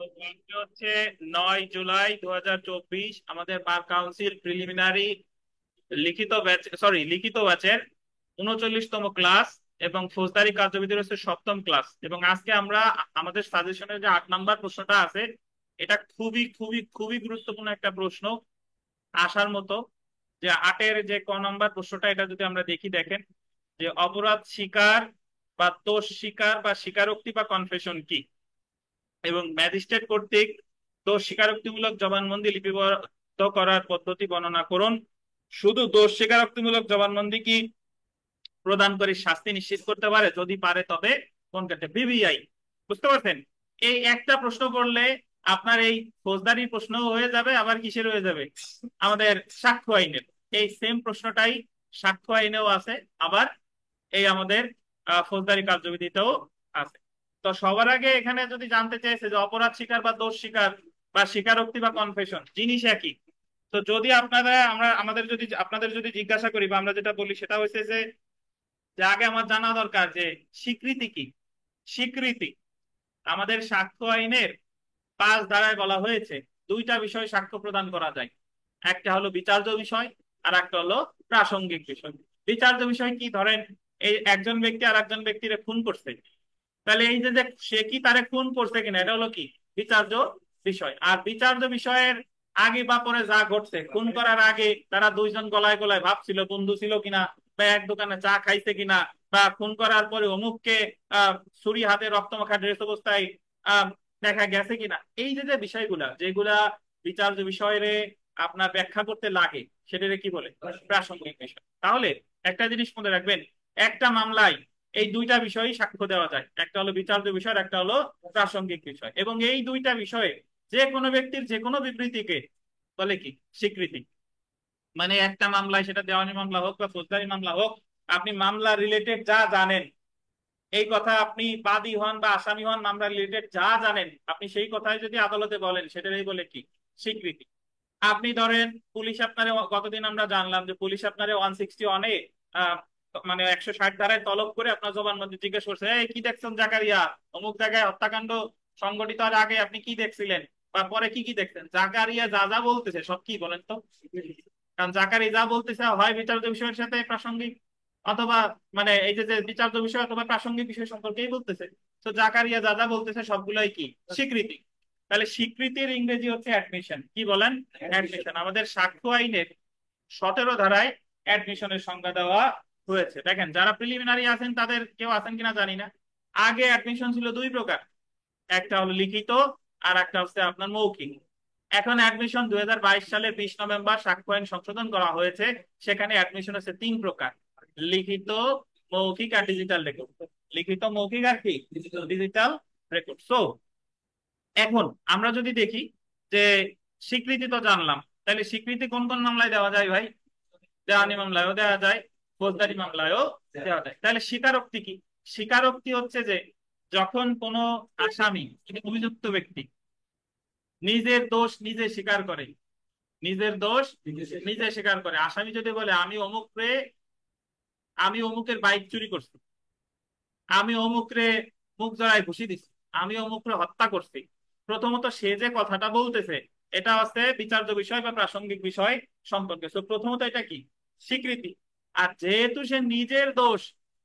তো আজকে হচ্ছে 9 জুলাই 2024 আমাদের বার কাউন্সিল প্রিলিমিনারি লিখিত ব্যাচের 39তম ক্লাস এবং ফৌজদারি কার্যবিধির হচ্ছে 7ম ক্লাস। এবং আজকে আমরা আমাদের সাজেশনের যে 8 নাম্বার প্রশ্নটা আছে, এটা খুবই খুবই খুবই গুরুত্বপূর্ণ একটা প্রশ্ন আসার মতো। যে 8-এর যে ক নাম্বার প্রশ্নটা, এটা যদি আমরা দেখি, দেখেন যে অপরাধ স্বীকার বা দোষ স্বীকার বা স্বীকারোক্তি বা কনফেশন কি, এবং ম্যাজিস্ট্রেট কর্তৃক দোষ স্বীকারোক্তিমূলক জবানবন্দি লিপিবদ্ধ করার পদ্ধতি বর্ণনা করুন। শুধু দোষ স্বীকারোক্তিমূলক জবানবন্দি কি প্রদান করে শাস্তি নিশ্চিত করতে পারে? যদি পারে তবে কোন ক্ষেত্রে? বিবিআই। বুঝতে পারছেন? এই একটা প্রশ্ন করলে আপনার এই ফৌজদারি প্রশ্ন হয়ে যাবে, আবার কিসের হয়ে যাবে, আমাদের সাক্ষ্য আইনের। এই সেম প্রশ্নটাই সাক্ষ্য আইনেও আছে, আবার এই আমাদের ফৌজদারি কার্যবিধিতেও আছে। তো সবার আগে এখানে যদি জানতে চাইছে যে অপরাধ স্বীকার বা দোষ স্বীকার বা স্বীকারোক্তি বা কনফেশন জিনিস একই। তো যদি আপনারা আমরা আমাদের যদি আপনাদের যদি জিজ্ঞাসা করি বা আমরা যেটা বলি সেটা হচ্ছে যে যে আগে আমার জানা দরকার যে স্বীকৃতি কি। স্বীকৃতি আমাদের সাক্ষ্য আইনের 5 ধারায় বলা হয়েছে দুইটা বিষয় সাক্ষ্য প্রদান করা যায়। একটা হলো বিচার্য বিষয়, আর একটা হলো প্রাসঙ্গিক বিষয়। বিচার্য বিষয় কি? ধরেন এই একজন ব্যক্তি আর একজন ব্যক্তিরে খুন করছে, তাহলে এই যে যে সে কি তারে খুন করছে কিনা, এটা হলো কি বিচার্য বিষয়। আর বিচার্য বিষয়ের আগে বা পরে যা ঘটছে, খুন করার আগে তারা দুইজন গলায় গলায় ভাবছিল, বন্ধু ছিল কিনা, বা এক দোকানে চা খাইছে কিনা, বা খুন করার পরে অমুককে ছুরি হাতে রক্তমাখা ড্রেস অবস্থায় আহ দেখা গেছে কিনা, এই যে যে বিষয়গুলা যেগুলা বিচার্য বিষয়ে আপনার ব্যাখ্যা করতে লাগে, সেটারে কি বলে? প্রাসঙ্গিক বিষয়। তাহলে একটা জিনিস মনে রাখবেন, একটা মামলায় এই দুইটা বিষয়ই সাক্ষ্য দেওয়া যায়, একটা হলো বিচার্য বিষয়, একটা হলো প্রাসঙ্গিক বিষয়। এবং এই দুইটা বিষয়ে যে কোনো ব্যক্তির যে কোনো বিবৃতিকে বলে কি? স্বীকৃতি। মানে একটা মামলায়, সেটা দেওয়ানি মামলা হোক বা ফৌজদারি মামলা হোক, আপনি মামলা রিলেটেড যা জানেন, এই কথা আপনি বাদী হন বা আসামি হন, মামলা রিলেটেড যা জানেন আপনি সেই কথাই যদি আদালতে বলেন, সেটাই বলে কি? স্বীকৃতি। আপনি ধরেন পুলিশ আপনারে, গতদিন আমরা জানলাম যে পুলিশ আপনারে 161-এ মানে 160 ধারায় তলব করে আপনার জবানবন্দি জিজ্ঞেস করছে, এই কি দেখছেন জাকারিয়া, অমুক জায়গায় হত্যাকাণ্ড সংঘটিত হওয়ার আগে আপনি কি দেখছিলেন, বা পরে কি কি দেখছেন? জাকারিয়া যা যা বলতেছে সব কি বলেন তো? কারণ জাকারিয়া যা বলতেছে হয় বিচার্য বিষয়ের সাথে প্রাসঙ্গিক, অথবা মানে এই যে যে বিচার্য বিষয় অথবা প্রাসঙ্গিক বিষয় সম্পর্কেই বলতেছে। তো জাকারিয়া যা যা বলতেছে সবগুলোই কি? স্বীকৃতি। তাহলে স্বীকৃতির ইংরেজি হচ্ছে অ্যাডমিশন। কি বলেন? অ্যাডমিশন। আমাদের সাক্ষ্য আইনের 17 ধারায় অ্যাডমিশনের সংজ্ঞা দেওয়া হয়েছে। দেখেন যারা প্রিলিমিনারি আছেন তাদের কেউ আছেন কিনা জানি না, আগে অ্যাডমিশন ছিল 2 প্রকার, একটা হলো লিখিত আর একটা হচ্ছে আপনার মৌখিক। এখন অ্যাডমিশন 2022 সালের 20 নভেম্বর সাক্ষ্য আইন সংশোধন করা হয়েছে, সেখানে অ্যাডমিশন হচ্ছে 3 প্রকার: লিখিত, মৌখিক আর ডিজিটাল রেকর্ড। লিখিত, মৌখিক আর কি? Digital record. সো এখন আমরা যদি দেখি যে স্বীকৃতি তো জানলাম, তাহলে স্বীকৃতি কোন কোন মামলায় দেওয়া যায় ভাই? দেওয়ানি মামলায়ও দেওয়া যায়, ফৌজদারি মামলায়ও দেওয়া যায়। তাহলে স্বীকারোক্তি কি? স্বীকারোক্তি হচ্ছে যে যখন কোনো আসামি, অভিযুক্ত ব্যক্তি নিজের দোষ নিজে স্বীকার করে। নিজের দোষ নিজে স্বীকার করে। আসামি যদি বলে আমি অমুকের বাইক চুরি করছি, আমি অমুকরে মুখ জড়ায় ঘুষি দিছি, আমি অমুকরে হত্যা করছি, প্রথমত সে যে কথাটা বলতেছে এটা হচ্ছে বিচার্য বিষয় বা প্রাসঙ্গিক বিষয় সম্পর্কে। তো প্রথমত এটা কি? স্বীকৃতি। আর যেহেতু সে নিজের দোষ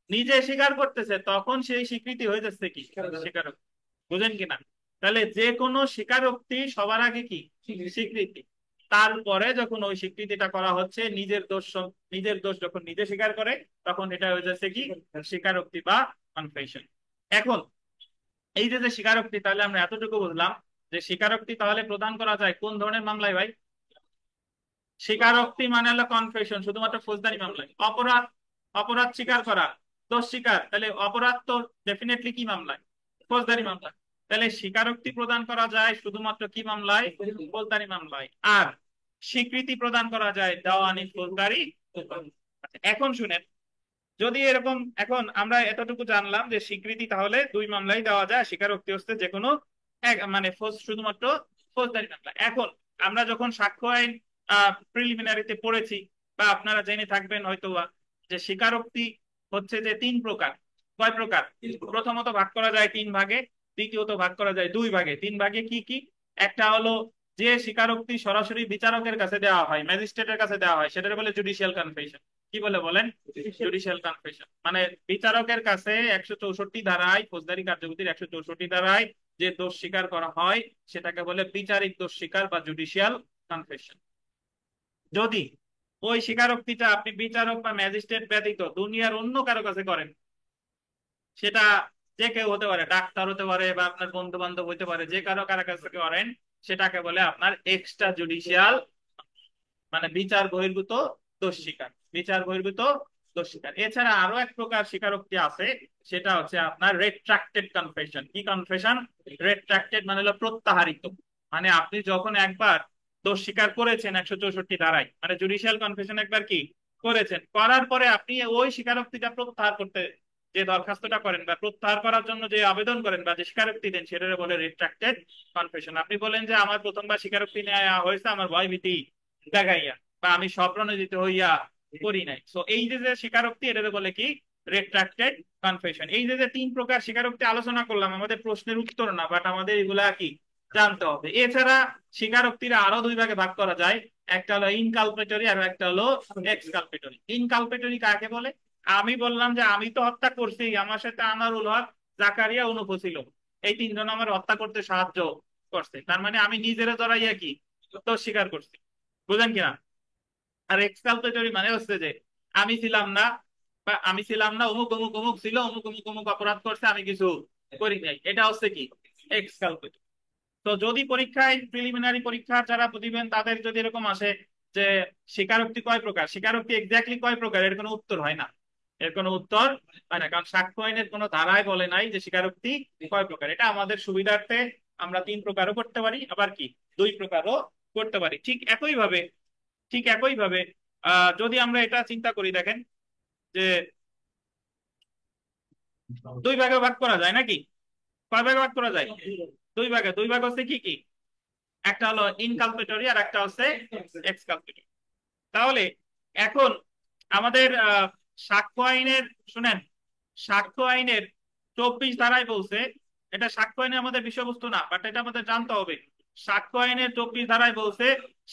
নিজে স্বীকার করতেছে, তখন সেই স্বীকৃতি হয়ে যাচ্ছে কি? স্বীকারোক্তি। বুঝেন কিনা? তাহলে যে কোনো স্বীকারোক্তি সবার আগে কি? স্বীকৃতি। তারপরে যখন ওই স্বীকৃতিটা করা হচ্ছে, নিজের দোষ যখন নিজে স্বীকার করে, তখন এটা হয়ে যাচ্ছে কি? স্বীকারোক্তি বা কনফেশন। এখন এই যে যে স্বীকারোক্তি, তাহলে আমরা এতটুকু বুঝলাম যে স্বীকারোক্তি তাহলে প্রদান করা যায় কোন ধরনের মামলায় ভাই? স্বীকারোক্তি মানে হলো কনফেশন শুধুমাত্র ফৌজদারি মামলায়। অপরাধ, অপরাধ স্বীকার করা, দোষ স্বীকার, তাহলে অপরাধ তো ডেফিনেটলি কি মামলায়? ফৌজদারি মামলায়। তাহলে স্বীকারোক্তি প্রদান করা যায় শুধুমাত্র কি মামলায়? ফৌজদারি মামলায়। আর স্বীকৃতি প্রদান করা যায় দেওয়ানি, ফৌজদারি। আচ্ছা, এখন শুনেন, যদি এরকম, এখন আমরা এতটুকু জানলাম যে স্বীকৃতি তাহলে 2 মামলাই দেওয়া যায়, স্বীকারোক্তি হচ্ছে যে কোনো এক, মানে শুধুমাত্র ফৌজদারি মামলা। এখন আমরা যখন সাক্ষ্য আইন প্রিলিমিনারিতে পড়েছি, বা আপনারা জেনে থাকবেন হয়তোবা, যে স্বীকারোক্তি হচ্ছে যে 3 প্রকার। কয় প্রকার? প্রথমত ভাগ করা যায় 3 ভাগে। দ্বিতীয়ত ভাগ করা যায় দুই ভাগে। তিন ভাগে কি কি? একটা হলো যে স্বীকারোক্তি সরাসরি বিচারকের কাছে দেওয়া হয়, ম্যাজিস্ট্রেটের কাছে দেওয়া হয়, সেটা বলে জুডিশিয়াল কনফেশন। কি বলে বলেন? Judicial confession. মানে বিচারকের কাছে 164 ধারায়, ফৌজদারি কার্যবিধির 164 ধারায় যে দোষ স্বীকার করা হয় সেটাকে বলে বিচারিক দোষ স্বীকার বা জুডিশিয়াল কনফেশন। যদি ওই স্বীকারোক্তিটা আপনি বিচারক বা ম্যাজিস্ট্রেট ব্যতীত দুনিয়ার অন্য কারো কাছে করেন, সেটা যে কেউ হতে পারে, ডাক্তার হতে পারে বা আপনার বন্ধু বান্ধব হতে পারে, যে কারো কারো কাছে করেন, সেটাকে বলে আপনার এক্সট্রা জুডিশিয়াল, মানে বিচার বহির্ভূত দোষ স্বীকার। বিচার বহির্ভূত দোষ স্বীকার। এছাড়া আরো এক প্রকার স্বীকারোক্তি আছে, সেটা হচ্ছে আপনার রেট্রাক্টেড কনফেশন। কি কনফেশন? রেট্রাক্টেড মানে হলো প্রত্যাহারিত। মানে আপনি যখন একবার দোষ স্বীকার করেছেন 164 ধারায়, মানে জুডিশিয়াল কনফেশন একবার কি করেছেন, করার পরে আপনি ওই স্বীকারোক্তিটা প্রত্যাহার করতে যে দরখাস্তটা করেন বা প্রত্যাহার করার জন্য যে আবেদন করেন বা যে স্বীকারোক্তি দেন, সেটাকে বলে রিট্রাক্টেড কনফেশন। আপনি বলেন যে আমার প্রথমবার স্বীকারোক্তি নেওয়া হয়েছে আমার ভয় ভীতি দেখাইয়া, বা আমি স্বপ্রণোদিত হইয়া করি নাই। সো এই যে যে স্বীকারোক্তি, এটাকে বলে কি রেট্রাক্টেড কনফেশন। এই যে যে তিন প্রকার স্বীকারোক্তি আলোচনা করলাম, আমাদের প্রশ্নের উত্তর না, বাট আমাদের এগুলা কি জানতে হবে। এছাড়া স্বীকারোক্তিরা আরো দুই ভাগে ভাগ করা যায়, একটা হলো ইনকালপেটরি আর একটা হলো এক্সকালপেটরি। ইনকালপেটরি কাকে বলে? আমি বললাম যে আমি তো হত্যা করছি, আমার সাথে আনারুল হক, জাকারিয়া, অনুপ ছিল, এই তিনজন আমার হত্যা করতে সাহায্য করছে, তার মানে আমি নিজেরা জড়াইয়া কি তো স্বীকার করছি। বুঝলেন কিনা? আর এক্সকালপেটরি মানে হচ্ছে যে আমি ছিলাম না, বা আমি ছিলাম না, অমুক অমুক অমুক ছিল, অমুক অমুক অমুক অপরাধ করছে, আমি কিছু করি নাই, এটা হচ্ছে কি এক্সকালপেটরি। তো যদি পরীক্ষায় প্রিলিমিনারি পরীক্ষা যারা দিবেন তাদের যদি এরকম আসে যে স্বীকারোক্তি কয় প্রকার, স্বীকারোক্তি এক্স্যাক্টলি কয় প্রকার, এর কোনো উত্তর হয় না। এর কোনো উত্তর হয় না, কারণ সাক্ষ্য আইনের কোনো ধারায় বলে নাই যে স্বীকারোক্তি কয় প্রকার। এটা আমাদের সুবিধার্থে আমরা তিন প্রকারও করতে পারি, আবার কি দুই প্রকারও করতে পারি। ঠিক একইভাবে যদি আমরা এটা চিন্তা করি, দেখেন যে দুই ভাগে ভাগ করা যায় নাকি? কয় ভাগে ভাগ করা যায়? দুই ভাগে। দুই ভাগ হচ্ছে কি কি? একটা হলো ইনকালপেটরি আর একটা হচ্ছে এক্সকালপেটরি। তাহলে এখন আমাদের সাক্ষ্য আইনের, শুনেন, সাক্ষ্য আইনের 24 ধারায় বলছে, এটা সাক্ষ্য আইনে আমাদের বিষয়বস্তু না, বাট এটা আমাদের জানতে হবে। সাক্ষ্য আইনের 24 ধারায় বলছে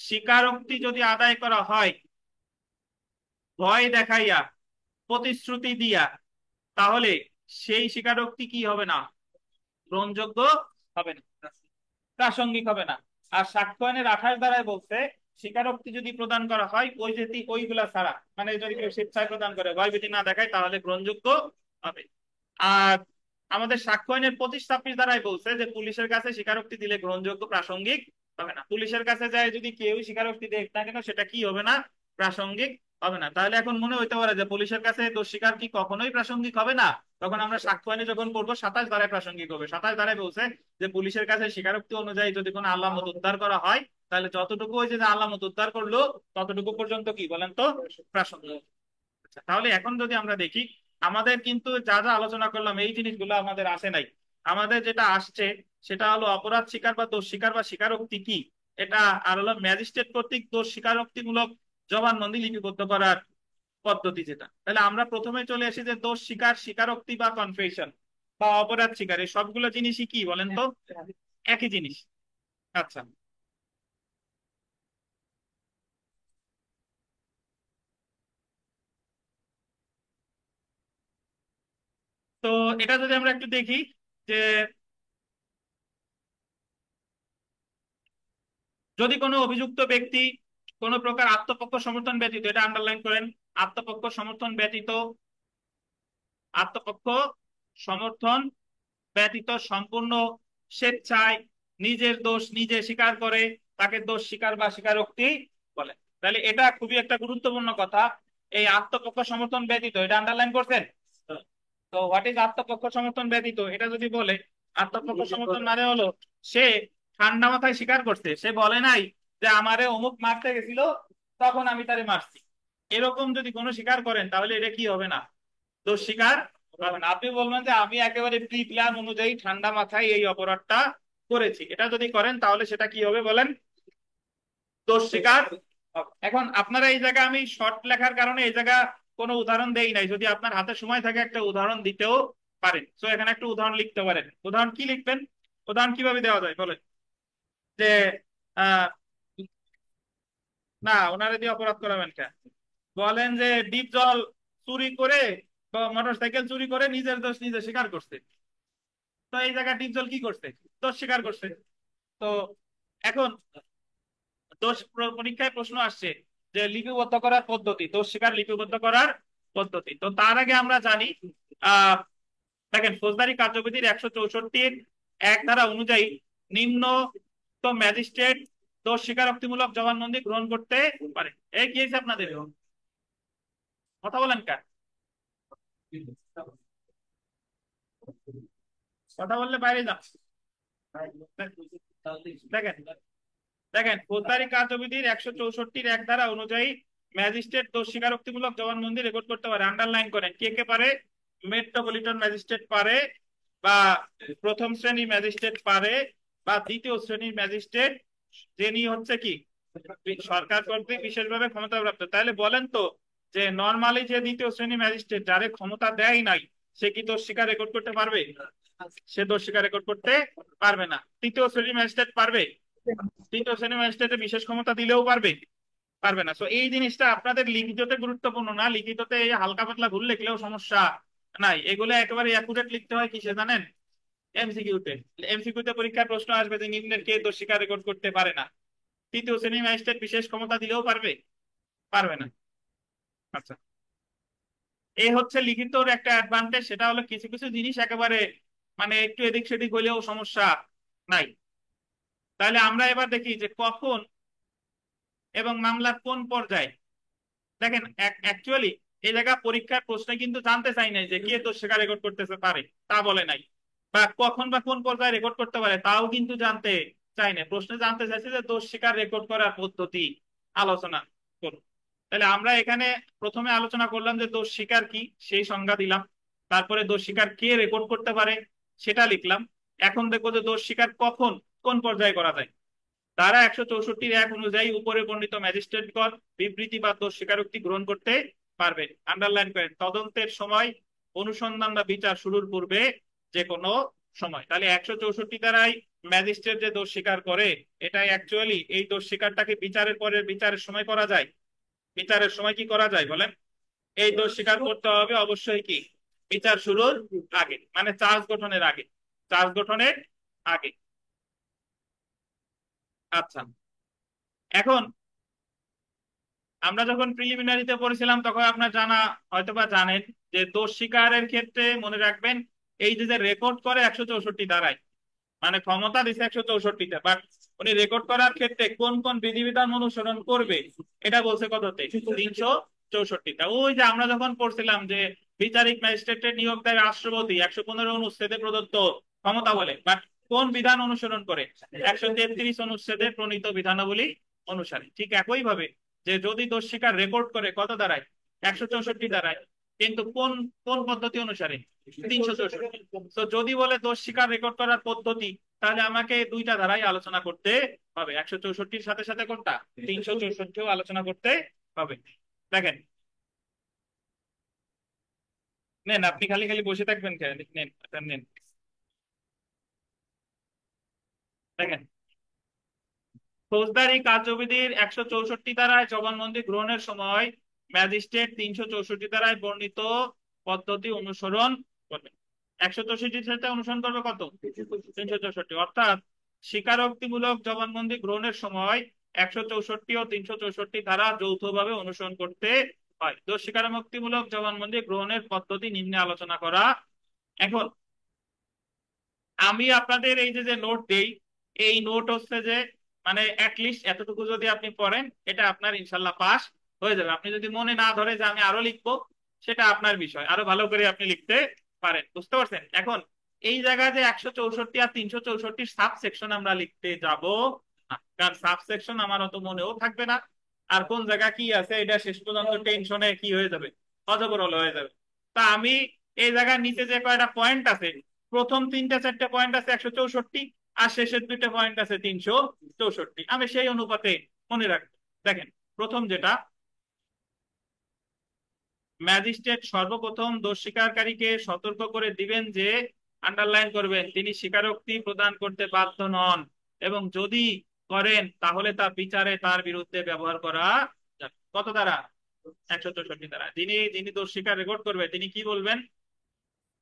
স্বীকারোক্তি যদি আদায় করা হয় ভয় দেখাইয়া, প্রতিশ্রুতি দিয়া, তাহলে সেই স্বীকারোক্তি কি হবে না? গ্রহণযোগ্য হবে না, প্রাসঙ্গিক হবে না। আর সাক্ষ্য আইনের 28 ধারায় বলছে স্বীকারোক্তি যদি প্রদান করা হয় ওই যে ওইগুলা ছাড়া, মানে যদি কেউ স্বেচ্ছায় প্রদান করে, ভয়ভীতি না দেখায়, তাহলে গ্রহণযোগ্য হবে। আর আমাদের সাক্ষ্য আইনের 25-26 ধারায় বলছে যে পুলিশের কাছে স্বীকারোক্তি দিলে গ্রহণযোগ্য, প্রাসঙ্গিক হবে না। পুলিশের কাছে যায় যদি কেউ স্বীকারোক্তি দেখ না কেন, সেটা কি হবে না? প্রাসঙ্গিক হবে না। তাহলে এখন মনে হইতে পারে যে পুলিশের কাছে দোষ স্বীকার কি কখনোই প্রাসঙ্গিক হবে না? তখন আমরা সাক্ষ্য আইনে যখন পড়বো 27 ধারায় প্রাসঙ্গিক হবে। 27 ধারায় বলছে যে পুলিশের কাছে স্বীকারোক্তি অনুযায়ী যদি কোনো আলামত উদ্ধার করা হয়, তাহলে যতটুকু ওই যে আলামত উদ্ধার করলো ততটুকু পর্যন্ত কি বলেন তো প্রাসঙ্গিক। আচ্ছা, তাহলে এখন যদি আমরা দেখি, আমাদের কিন্তু যা যা আলোচনা করলাম এই জিনিসগুলো আমাদের আসে নাই। আমাদের যেটা আসছে সেটা হলো অপরাধ স্বীকার বা দোষ স্বীকার বা স্বীকারোক্তি কি, এটা, আর হলো ম্যাজিস্ট্রেট কর্তৃক দোষ স্বীকারোক্তিমূলক জবানবন্দি লিপিবদ্ধ করার পদ্ধতি যেটা। তাহলে আমরা প্রথমে চলে আসি যে দোষ স্বীকার, স্বীকারোক্তি বা কনফেশন বা অপরাধ স্বীকার, এই সবগুলো জিনিসই কি বলেন তো একই জিনিস। আচ্ছা, তো এটা যদি আমরা একটু দেখি যে যদি কোনো অভিযুক্ত ব্যক্তি কোনো প্রকার আত্মপক্ষ সমর্থন ব্যতীত, এটা আন্ডারলাইন করেন, আত্মপক্ষ সমর্থন ব্যতীত, আত্মপক্ষ সমর্থন ব্যতীত সম্পূর্ণ স্বেচ্ছায় নিজের দোষ নিজে স্বীকার করে, তাকে দোষ স্বীকার বা স্বীকারোক্তি বলে। তাহলে এটা খুবই একটা গুরুত্বপূর্ণ কথা। এই আত্মপক্ষ সমর্থন ব্যতীত, এটা আন্ডারলাইন করছেন? তো হোয়াট ইজ আত্মপক্ষ সমর্থন ব্যতীত? এটা যদি বলে, আত্মপক্ষ সমর্থন মানে হলো সে ঠান্ডা মাথায় স্বীকার করছে, সে বলে নাই যে আমারে অমুক মারতে গেছিল তখন আমি তারে মারছি। এরকম যদি কোনো স্বীকার করেন তাহলে এটা কি হবে না? দোষ স্বীকার হবে না। আপনি বলবেন যে আমি একেবারে প্রি প্ল্যান অনুযায়ী ঠান্ডা মাথায় এই অপরাধটা করেছি, এটা যদি করেন তাহলে সেটা কি হবে বলেন? দোষ স্বীকার হবে। এখন আপনারা এই জায়গা, আমি শর্ট লেখার কারণে এই জায়গা কোনো উদাহরণ দেই নাই, যদি আপনার হাতে সময় থাকে একটা উদাহরণ দিতেও পারেন। তো এখানে একটা উদাহরণ লিখতে পারেন। উদাহরণ কি লিখবেন? উদাহরণ কিভাবে দেওয়া যায় বলেন? যে আহ না, ওনারে দিয়ে অপরাধ করাবেন কেন? বলেন যে ডিপ জল চুরি করে বা মোটর সাইকেল চুরি করে নিজের দোষ নিজে স্বীকার করছে। তো এই জায়গায় ডিপ জল কি করছে? দোষ স্বীকার করছে। তো এখন পরীক্ষায় প্রশ্ন আসছে যে লিপিবদ্ধ করার পদ্ধতি, দোষ স্বীকার লিপিবদ্ধ করার পদ্ধতি। তো তার আগে আমরা জানি আহ দেখেন ফৌজদারি কার্যবিধির 164 এক ধারা অনুযায়ী নিম্নতম ম্যাজিস্ট্রেট দোষ স্বীকারোক্তিমূলক জবানবন্দি গ্রহণ করতে পারে। এই কি হয়েছে আপনাদের? কথা বলেন কার? কথা বললে বাইরে যান। দেখেন, দেখেন ফৌজদারি কার্যবিধির 164 এক ধারা অনুযায়ী ম্যাজিস্ট্রেট দোষ স্বীকারোক্তিমূলক জবানবন্দি রেকর্ড করতে পারে। আন্ডারলাইন করেন কে কে পারে। মেট্রোপলিটন ম্যাজিস্ট্রেট পারে, বা প্রথম শ্রেণী ম্যাজিস্ট্রেট পারে, বা দ্বিতীয় শ্রেণীর ম্যাজিস্ট্রেট যিনি হচ্ছে কি সরকার কর্তৃক বিশেষভাবে ক্ষমতাপ্রাপ্ত। তাহলে বলেন তো যে নর্মালি যে দ্বিতীয় শ্রেণী ম্যাজিস্ট্রেট যারে ক্ষমতা দেয় নাই, সে কি দোষ স্বীকার রেকর্ড করতে পারবে? সে দোষ স্বীকার রেকর্ড করতে পারবে না। তৃতীয় শ্রেণী ম্যাজিস্ট্রেট পারবে? তৃতীয় শ্রেণী ম্যাজিস্ট্রেটে বিশেষ ক্ষমতা দিলেও পারবে? পারবে না। তো এই জিনিসটা আপনাদের লিখিততে গুরুত্বপূর্ণ না, লিখিততে এই হালকা পাতলা ভুল লিখলেও সমস্যা নাই। এগুলো একেবারে অ্যাকুরেট লিখতে হয় কিসে জানেন? এমসিকিউতে। এমসিকিউতে পরীক্ষার প্রশ্ন আসবে যে নিম্নের কে দোষ স্বীকার রেকর্ড করতে পারে না। তৃতীয় শ্রেণী ম্যাজিস্ট্রেট বিশেষ ক্ষমতা দিলেও পারবে? পারবে না। আচ্ছা, এই হচ্ছে লিখিতর একটা অ্যাডভান্টেজ, সেটা হলো কিছু কিছু জিনিস একেবারে মানে একটু এদিক সেদিক হইলেও সমস্যা নাই। তাহলে আমরা এবার দেখি যে কখন এবং মামলার কোন পর্যায়ে। দেখেন অ্যাকচুয়ালি এই জায়গা পরীক্ষার প্রশ্নে কিন্তু জানতে চাই নাই যে কে দোষ স্বীকার রেকর্ড করতেছে পারে, তা বলে নাই। বা কখন বা কোন পর্যায়ে রেকর্ড করতে পারে তাও কিন্তু জানতে চাই না। প্রশ্নে জানতে চাইছে যে দোষ স্বীকার রেকর্ড করার পদ্ধতি আলোচনা করুন। তাহলে আমরা এখানে প্রথমে আলোচনা করলাম যে দোষ স্বীকার কি, সেই সংজ্ঞা দিলাম। তারপরে দোষ স্বীকার কে রেকর্ড করতে পারে সেটা লিখলাম। এখন দেখবো যে দোষ স্বীকার কখন কোন পর্যায়ে করা যায়। ধারা 164 এক অনুযায়ী উপরে বর্ণিত ম্যাজিস্ট্রেটগণ বিবৃতি বা দোষ স্বীকারোক্তি গ্রহণ করতে পারবে। আন্ডারলাইন করেন তদন্তের সময়, অনুসন্ধান বা বিচার শুরুর পূর্বে, যে কোনো সময়। তাহলে 164 ধারায় ম্যাজিস্ট্রেট যে দোষ স্বীকার করে, এটা অ্যাকচুয়ালি এই দোষ স্বীকারটাকে বিচারের পরে বিচারের সময় করা যায়। বিচারের সময় কি করা যায় বলেন? এই দোষ স্বীকার করতে হবে অবশ্যই কি বিচার শুরুর আগে, মানে চার্জ গঠনের আগে। চার্জ গঠনের আগে। আচ্ছা, এখন আমরা যখন প্রিলিমিনারিতে পড়েছিলাম তখন আপনার জানা হয়তোবা জানেন যে দোষ স্বীকারের ক্ষেত্রে মনে রাখবেন এই যে রেকর্ড করে 164 ধারায়, মানে ক্ষমতা দিচ্ছে 164তে, বাট উনি রেকর্ড করার ক্ষেত্রে কোন কোন বিধিবিধান অনুসরণ করবে এটা বলছে কততে? 364টা। ওই যে আমরা যখন পড়ছিলাম যে বিচারিক ম্যাজিস্ট্রেটের নিয়োগ দেয় রাষ্ট্রপতি 115 অনুচ্ছেদে প্রদত্ত ক্ষমতা বলে, বাট কোন বিধান অনুসরণ করে? 133 অনুচ্ছেদে প্রণীত বিধানাবলী অনুসারে। ঠিক একই ভাবে যে যদি দোষ স্বীকার রেকর্ড করে কত দ্বারায়? 164 দ্বারায়। কিন্তু কোন কোন পদ্ধতি অনুসারে? 364। তো যদি বলে দোষ স্বীকার রেকর্ড করার পদ্ধতি, তাহলে আমাকে দুইটা ধারাই আলোচনা করতে হবে। 164-র সাথে সাথে কোনটা? 364-ও আলোচনা করতে হবে। দেখেন, নেন আপনি খালি খালি বসে থাকবেন কেন? নেন এটা নেন। দেখেন, ফৌজদারি কার্যবিধির 164 ধারায় জবানবন্দি গ্রহণের সময় ম্যাজিস্ট্রেট 364 ধারায় বর্ণিত পদ্ধতি অনুসরণ করবে। 164 সাথে অনুসরণ করবে কত? 364। অর্থাৎ স্বীকারোক্তিমূলক জবানবন্দি গ্রহণের সময় 164 ও 364 ধারা যৌথভাবে অনুসরণ করতে হয়। দোষ স্বীকারোক্তিমূলক জবানবন্দি গ্রহণের পদ্ধতি নিম্নে আলোচনা করা। এখন আমি আপনাদের এই যে যে নোট দেই, এই নোট হচ্ছে যে মানে অ্যাটলিস্ট এতটুকু যদি আপনি পড়েন, এটা আপনার ইনশাল্লাহ পাস হয়ে যাবে। আপনি যদি মনে না ধরে যে আমি আরো লিখবো, সেটা আপনার বিষয়, আরো ভালো করে আপনি লিখতে পারেন। বুঝতে পারছেন? এখন এই জায়গায় যে 164 আর 364 সাব সেকশন আমরা লিখতে যাব না, কারণ সাব সেকশন আমার অত মনেও থাকবে না। আর কোন জায়গা কি আছে এটা শেষ পর্যন্ত টেনশনে কি হয়ে যাবে, অজবরল হয়ে যাবে। তা আমি এই জায়গার নিচে যে কয়টা পয়েন্ট আছে, প্রথম তিনটা চারটা পয়েন্ট আছে 164, আর শেষের দুইটা পয়েন্ট আছে 364, আমি সেই অনুপাতে মনে রাখবো। দেখেন, প্রথম যেটা, ম্যাজিস্ট্রেট সর্বপ্রথম দোষ স্বীকারকারীকে সতর্ক করে দিবেন যে, আন্ডারলাইন করবেন, তিনি স্বীকারোক্তি প্রদান করতে বাধ্য নন, এবং যদি করেন তাহলে তা বিচারে তার বিরুদ্ধে ব্যবহার করা যাবে। কত দ্বারা? 164 দ্বারা। যিনি যিনি দোষ স্বীকার রেকর্ড করবে তিনি কি বলবেন?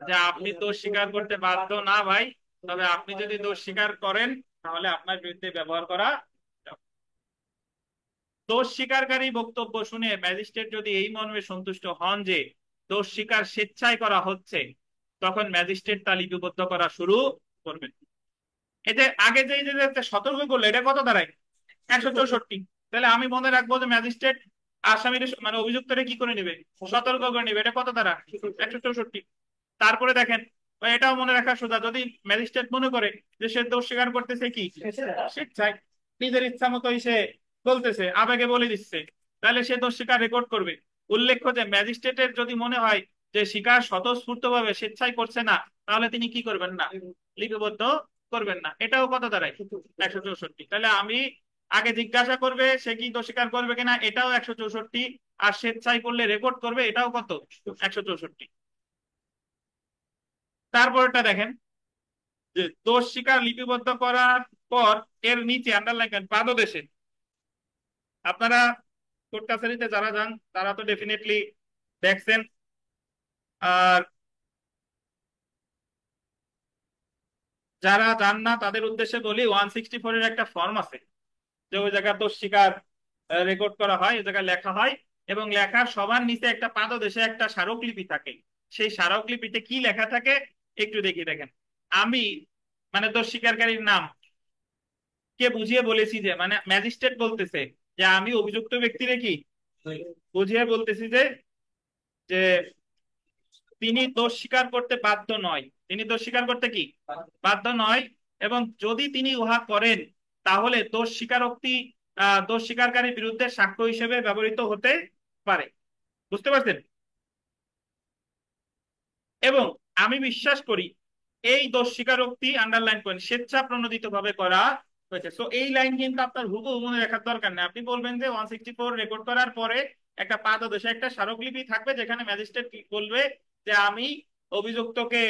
যে আপনি দোষ স্বীকার করতে বাধ্য না ভাই, তবে আপনি যদি দোষ স্বীকার করেন তাহলে আপনার বিরুদ্ধে ব্যবহার করা যাবে। দোষ স্বীকারকারী বক্তব্য শুনে ম্যাজিস্ট্রেট যদি এই মর্মে সন্তুষ্ট হন যে দোষ স্বীকার স্বেচ্ছায় করা হচ্ছে, তখন ম্যাজিস্ট্রেট তা লিপিবদ্ধ করা শুরু করবেন। এই যে আগে যে সতর্ক করলো, এটা কত দাঁড়ায়? 164। তাহলে আমি মনে রাখবো যে ম্যাজিস্ট্রেট আসামির মানে অভিযুক্তরে কি করে নিবে? সতর্ক করে নিবে। এটা কত দ্বারা? 164। তারপরে দেখেন, এটাও মনে রাখা সোজা, যদি ম্যাজিস্ট্রেট মনে করে যে সে দোষ স্বীকার করতেছে কি স্বেচ্ছায়, নিজের ইচ্ছা মতোই সে বলতেছে, আবেগে বলে দিচ্ছে, তাহলে সে দোষ স্বীকার রেকর্ড করবে। উল্লেখ্য যে ম্যাজিস্ট্রেটের যদি মনে হয় যে স্বীকার স্বতঃস্ফূর্ত ভাবে স্বেচ্ছায় করছে না, তাহলে তিনি কি করবেন না? লিপিবদ্ধ করবেন না। এটাও কত দাঁড়ায়? 164। তাহলে আমি আগে জিজ্ঞাসা করবে সে কি দোষ স্বীকার করবে কিনা, এটাও 164। আর স্বেচ্ছায় করলে রেকর্ড করবে, এটাও কত? 164। তারপরটা দেখেন, যে দোষ স্বীকার লিপিবদ্ধ করার পর এর নিচে আন্ডারলাইন করেন পাদদেশে। আপনারা কোর্ট কাছারিতে যারা যান তারা তো ডেফিনেটলি দেখছেন। আর যারা যান না তাদের উদ্দেশ্যে বলি, 164 এর একটা ফর্ম আছে, যে ওই জায়গায় দোষ স্বীকার রেকর্ড করা হয়, ওই জায়গায় লেখা হয়, এবং লেখার সবার নিচে একটা পাদদেশে একটা স্মারকলিপি থাকে। সেই স্মারকলিপিতে কি লেখা থাকে একটু দেখি। দেখেন, আমি মানে দোষ স্বীকারকারীর নাম কে বুঝিয়ে বলেছি, যে মানে ম্যাজিস্ট্রেট বলতেছে যে আমি অভিযুক্ত ব্যক্তিরে কি বুঝিয়ে বলতেছি যে যে তিনি দোষ স্বীকার করতে বাধ্য নয়, তিনি দোষ স্বীকার করতে কি বাধ্য নয়, এবং যদি তিনি উহা করেন তাহলে দোষ স্বীকারোক্তি দোষ স্বীকারকারীর বিরুদ্ধে সাক্ষ্য হিসেবে ব্যবহৃত হতে পারে। বুঝতে পারছেন? এবং আমি বিশ্বাস করি এই দোষ স্বীকারোক্তি, আন্ডারলাইন করেন, স্বেচ্ছা প্রণোদিত ভাবে করা হয়েছে। তো এই লাইন কিন্তু আপনার হুবহু মনে রাখার দরকার নেই। আপনি বলবেন যে 164 রেকর্ড করার পরে একটা পাদদেশে একটা স্মারকলিপি থাকবে, যেখানে ম্যাজিস্ট্রেট বলবে যে আমি অভিযুক্তকে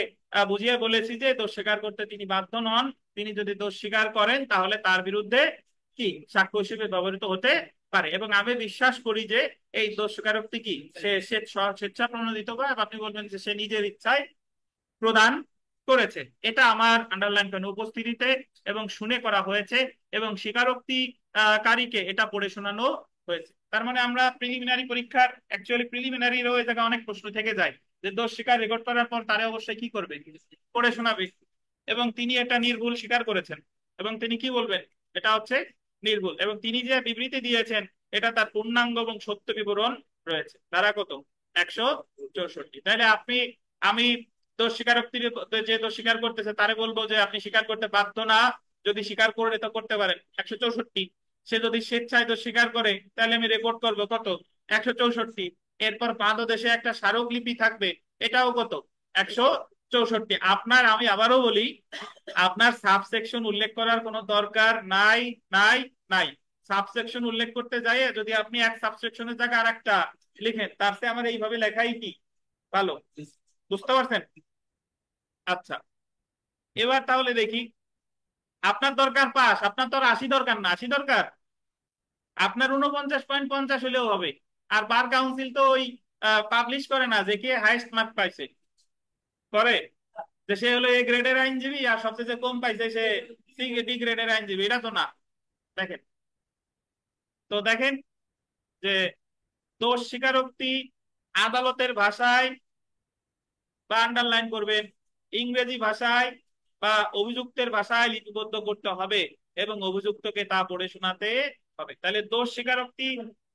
বুঝিয়ে বলেছি যে দোষ স্বীকার করতে তিনি বাধ্য নন, তিনি যদি দোষ স্বীকার করেন তাহলে তার বিরুদ্ধে কি সাক্ষ্য হিসেবে ব্যবহৃত হতে পারে। এবং আমি বিশ্বাস করি যে এই দোষ স্বীকারোক্তি কি সে স্বেচ্ছা প্রণোদিত, বা আপনি বলবেন যে সে নিজের ইচ্ছায় প্রদান করেছে। এটা আমার আন্ডারলাইন করেন উপস্থিতিতে এবং শুনে করা হয়েছে, এবং স্বীকারোক্তি কারীকে এটা পড়ে শোনানো হয়েছে। তার মানে আমরা প্রিলিমিনারি পরীক্ষার অ্যাকচুয়ালি প্রিলিমিনারির ওই জায়গায় অনেক প্রশ্ন থেকে যায়, যে দোষ স্বীকার রেকর্ড করার পর তারে অবশ্যই কি করবে? পড়ে শোনাবে। এবং তিনি এটা নির্ভুল স্বীকার করেছেন, এবং তিনি কি বলবেন? এটা হচ্ছে নির্ভুল, এবং তিনি যে বিবৃতি দিয়েছেন এটা তার পূর্ণাঙ্গ এবং সত্য বিবরণ রয়েছে। ধারা কত? 164। তাহলে আমি দোষ স্বীকারোক্তির, যে দোষ স্বীকার করতেছে তারে বলবো যে আপনি স্বীকার করতে বাধ্য না, যদি স্বীকার করে তো করতে পারেন 164। সে যদি স্বেচ্ছায় দোষ স্বীকার করে তাহলে আমি রেকর্ড করবো কত? 164। এরপর পাদদেশে একটা স্মারকলিপি থাকবে, এটাও কত? 164। আপনার, আমি আবারও বলি, আপনার সাবসেকশন উল্লেখ করার কোনো দরকার নাই, নাই, নাই। সাবসেকশন উল্লেখ করতে যাই যদি আপনি এক সাবসেকশনের জায়গায় আর একটা লিখেন, তার চেয়ে আমার এইভাবে লেখাই কি ভালো। বুঝতে পারছেন? আচ্ছা, এবার তাহলে দেখি, আপনার দরকার পাস, আপনার তো আর 80 দরকার না, 80 দরকার আপনার 49.50 হলেও হবে। আর বার কাউন্সিল তো ওই পাবলিশ করে না যে কে হাইয়েস্ট মার্ক পাইছে, করে যে সে হলো এ গ্রেডের আইনজীবী আর সবচেয়ে কম পাইছে সে সি ডি গ্রেডের আইনজীবী, এটা তো না। দেখেন, তো দেখেন যে দোষ স্বীকারোক্তি আদালতের ভাষায় বা আন্ডারলাইন করবেন, ইংরেজি ভাষায় বা অভিযুক্তের ভাষায় লিপিবদ্ধ করতে হবে, এবং অভিযুক্তকে তা পড়ে শোনাতে হবে। তাহলে দোষ স্বীকারোক্তি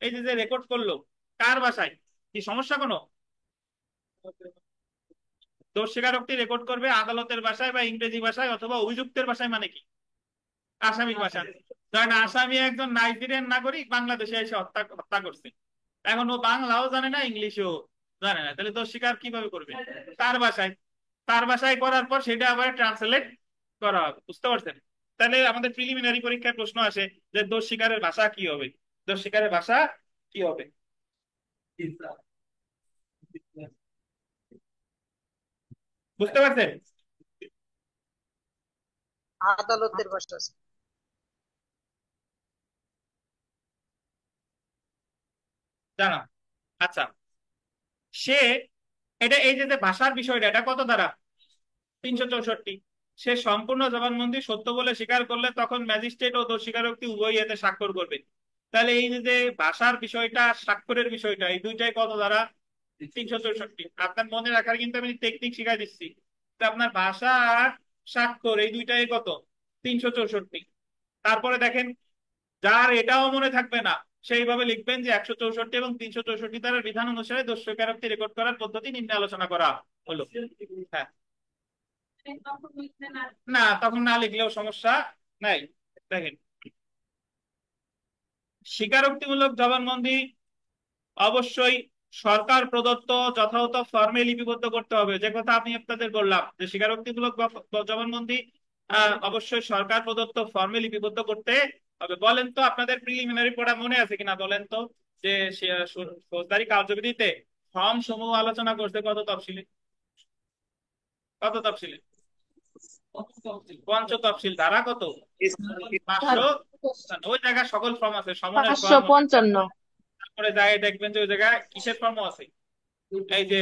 এই যে যে রেকর্ড করলো কার ভাষায়? কি সমস্যা কোনো? দোষ স্বীকারোক্তি রেকর্ড করবে আদালতের ভাষায় বা ইংরেজি ভাষায় অথবা অভিযুক্তের ভাষায়, মানে কি আসামির ভাষায়। ধরেন আসামি একজন নাইজেরিয়ান নাগরিক বাংলাদেশে এসে হত্যা হত্যা করছে, এখন ও বাংলাও জানে না ইংলিশও জানে না, তাহলে দোষ স্বীকার কিভাবে করবে? তার ভাষায়। তার ভাষায় করার পর সেটা আবার ট্রান্সলেট করা হবে। বুঝতে পারছেন? তাহলে আমাদের প্রিলিমিনারি পরীক্ষায় প্রশ্ন আসে যে দোষ স্বীকারের ভাষা কি হবে? দোষ স্বীকারের ভাষা কি হবে? বুঝতে পারছেন? আদালতের ভাষা। জানা। আচ্ছা, সে এটা এই যে যে ভাষার বিষয়টা, এটা কত দ্বারা? 364। সে সম্পূর্ণ জবানবন্দি সত্য বলে স্বীকার করলে তখন ম্যাজিস্ট্রেট ও দোষী স্বীকারোক্তি উভয়ই এতে স্বাক্ষর করবে। তাহলে এই যে যে ভাষার বিষয়টা, স্বাক্ষরের বিষয়টা, এই দুইটাই কত দ্বারা? 364। আপনার মনে রাখার কিন্তু আমি টেকনিক শিখাই দিচ্ছি। তো আপনার ভাষা আর স্বাক্ষর এই দুইটাই কত? 364। তারপরে দেখেন, যার এটাও মনে থাকবে না সেইভাবে লিখবেন যে 164 এবং 364 ধারার বিধান অনুসারে দোষ স্বীকারোক্তি রেকর্ড করার পদ্ধতি নিম্নে আলোচনা করা হলো। হ্যাঁ, না তখন না লিখলেও সমস্যা নাই। দেখেন, স্বীকারোক্তিমূলক জবানবন্দি অবশ্যই সরকার প্রদত্ত যথাযথ ফর্মে লিপিবদ্ধ করতে হবে। যে কথা আমি আপনাদের বললাম যে স্বীকারোক্তিমূলক জবানবন্দি অবশ্যই সরকার প্রদত্ত ফর্মে লিপিবদ্ধ করতে হবে। বলেন তো আপনাদের প্রিলিমিনারি পড়া মনে আছে কিনা বলেন তো, যে ফৌজদারি কার্যবিধিতে ফর্ম সমূহ আলোচনা করতে কত তফসিলে? কত তফসিলে? পঞ্চ তফসিল ধারা কত? 500। ওই জায়গায় সকল ফর্ম আছে, সমনের পাঁচশো ফর্ম। পঞ্চান্ন তারপরে যাই দেখবেন যে ওই জায়গায় কিসের ফর্মও আছে, এই যে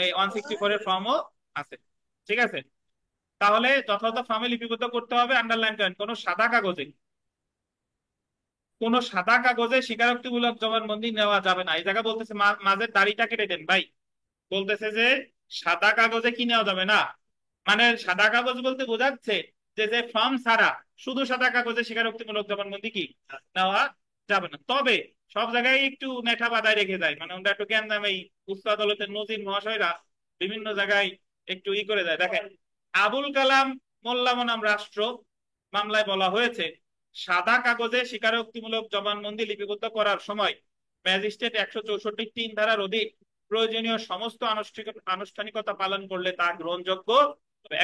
এই 164 এর ফর্মও আছে। ঠিক আছে? তাহলে যথাযথ ফর্মে লিপিবদ্ধ করতে হবে। আন্ডারলাইন করেন, কোনো সাদা কাগজে স্বীকারোক্তিমূলক জবানবন্দি নেওয়া যাবে না। এই জায়গা বলতেছে মাঝের দাড়িটা কেটে দেন ভাই। বলতেছে যে সাদা কাগজে কি নেওয়া যাবে না, মানে সাদা কাগজ বলতে বোঝাচ্ছে যে যে ফর্ম ছাড়া শুধু সাদা কাগজে স্বীকারোক্তিমূলক জবানবন্দি কি নেওয়া যাবে না। তবে সব জায়গায় একটু নেঠা বাদায় রেখে যায়, মানে ওটা একটু জ্ঞান দাম এই উচ্চ আদালতের নজির মহাশয়রা বিভিন্ন জায়গায় একটু করে দেয়। দেখেন, আবুল কালাম মোল্লা বনাম রাষ্ট্র মামলায় বলা হয়েছে, সাদা কাগজে স্বীকারোক্তিমূলক জবানবন্দি লিপিবদ্ধ করার সময় ম্যাজিস্ট্রেট 164 ধারার অধীন প্রয়োজনীয় সমস্ত আনুষ্ঠানিকতা পালন করলে তা গ্রহণযোগ্য।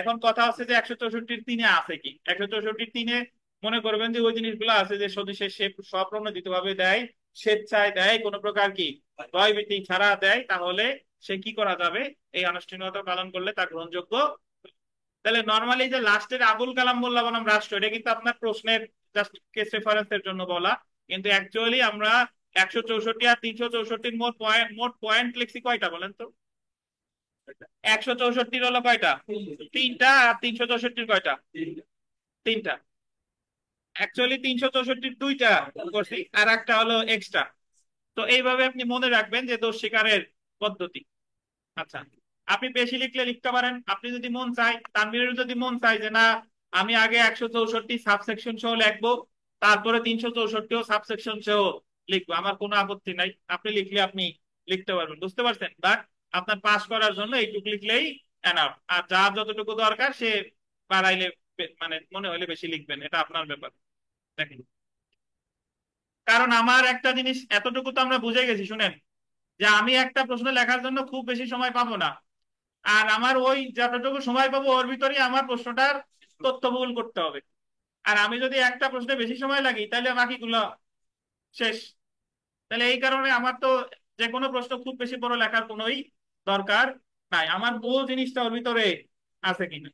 এখন কথা হচ্ছে যে 164 আছে কি? 164 মনে করবেন যে ওই জিনিসগুলো আছে যে সদস্যের সে স্বপ্রণোদিত ভাবে দেয়, স্বেচ্ছায় দেয়, কোনো প্রকার কি ভয়ভীতি ছাড়া দেয়, তাহলে সে কি করা যাবে? এই আনুষ্ঠানিকতা পালন করলে তা গ্রহণযোগ্য। তাহলে নর্মালি যে লাস্টের আবুল কালাম মোল্লা বনাম রাষ্ট্র, এটা কিন্তু আপনার প্রশ্নের জাস্ট কেস রেফারেন্সের জন্য বলা, কিন্তু অ্যাকচুয়ালি আমরা 164 আর 364 মোট পয়েন্ট লিখছি কয়টা বলেন তো? 164 হলো কয়টা? তিনটা। আর 364 কয়টা? তিনটা। অ্যাকচুয়ালি 364 দুইটা করছি, আর একটা হলো এক্সট্রা। তো এইভাবে আপনি মনে রাখবেন যে দোষ স্বীকারের পদ্ধতি। আচ্ছা, আপনি বেশি লিখলে লিখতে পারেন। আপনি যদি মন চাই, তানভীরের যদি মন চাই যে না আমি আগে 164 সাবসেকশন সহ লিখবো, তারপরে 364ও সাবসেকশন সহ লিখবো, আমার কোনো আপত্তি নাই। আপনি লিখলে আপনি লিখতে পারবেন, বুঝতে পারছেন? বাট আপনার পাস করার জন্য এইটুকু লিখলেই এনাফ। আর যার যতটুকু দরকার সে বাড়াইলে মানে মনে হলে বেশি লিখবেন, এটা আপনার ব্যাপার। দেখেন, কারণ আমার একটা জিনিস এতটুকু তো আমরা বুঝে গেছি, শুনেন, যে আমি একটা প্রশ্ন লেখার জন্য খুব বেশি সময় পাবো না। আর আমার ওই যতটুকু সময় পাবো ওর ভিতরেই আমার প্রশ্নটার তথ্যবহুল করতে হবে। আর আমি যদি একটা প্রশ্নে বেশি সময় লাগি তাহলে বাকিগুলো শেষ। তাহলে এই কারণে আমার তো যে কোনো প্রশ্ন খুব বেশি বড় লেখার কোনোই দরকার নাই, আমার মূল জিনিসটা ওর ভিতরে আছে কিনা।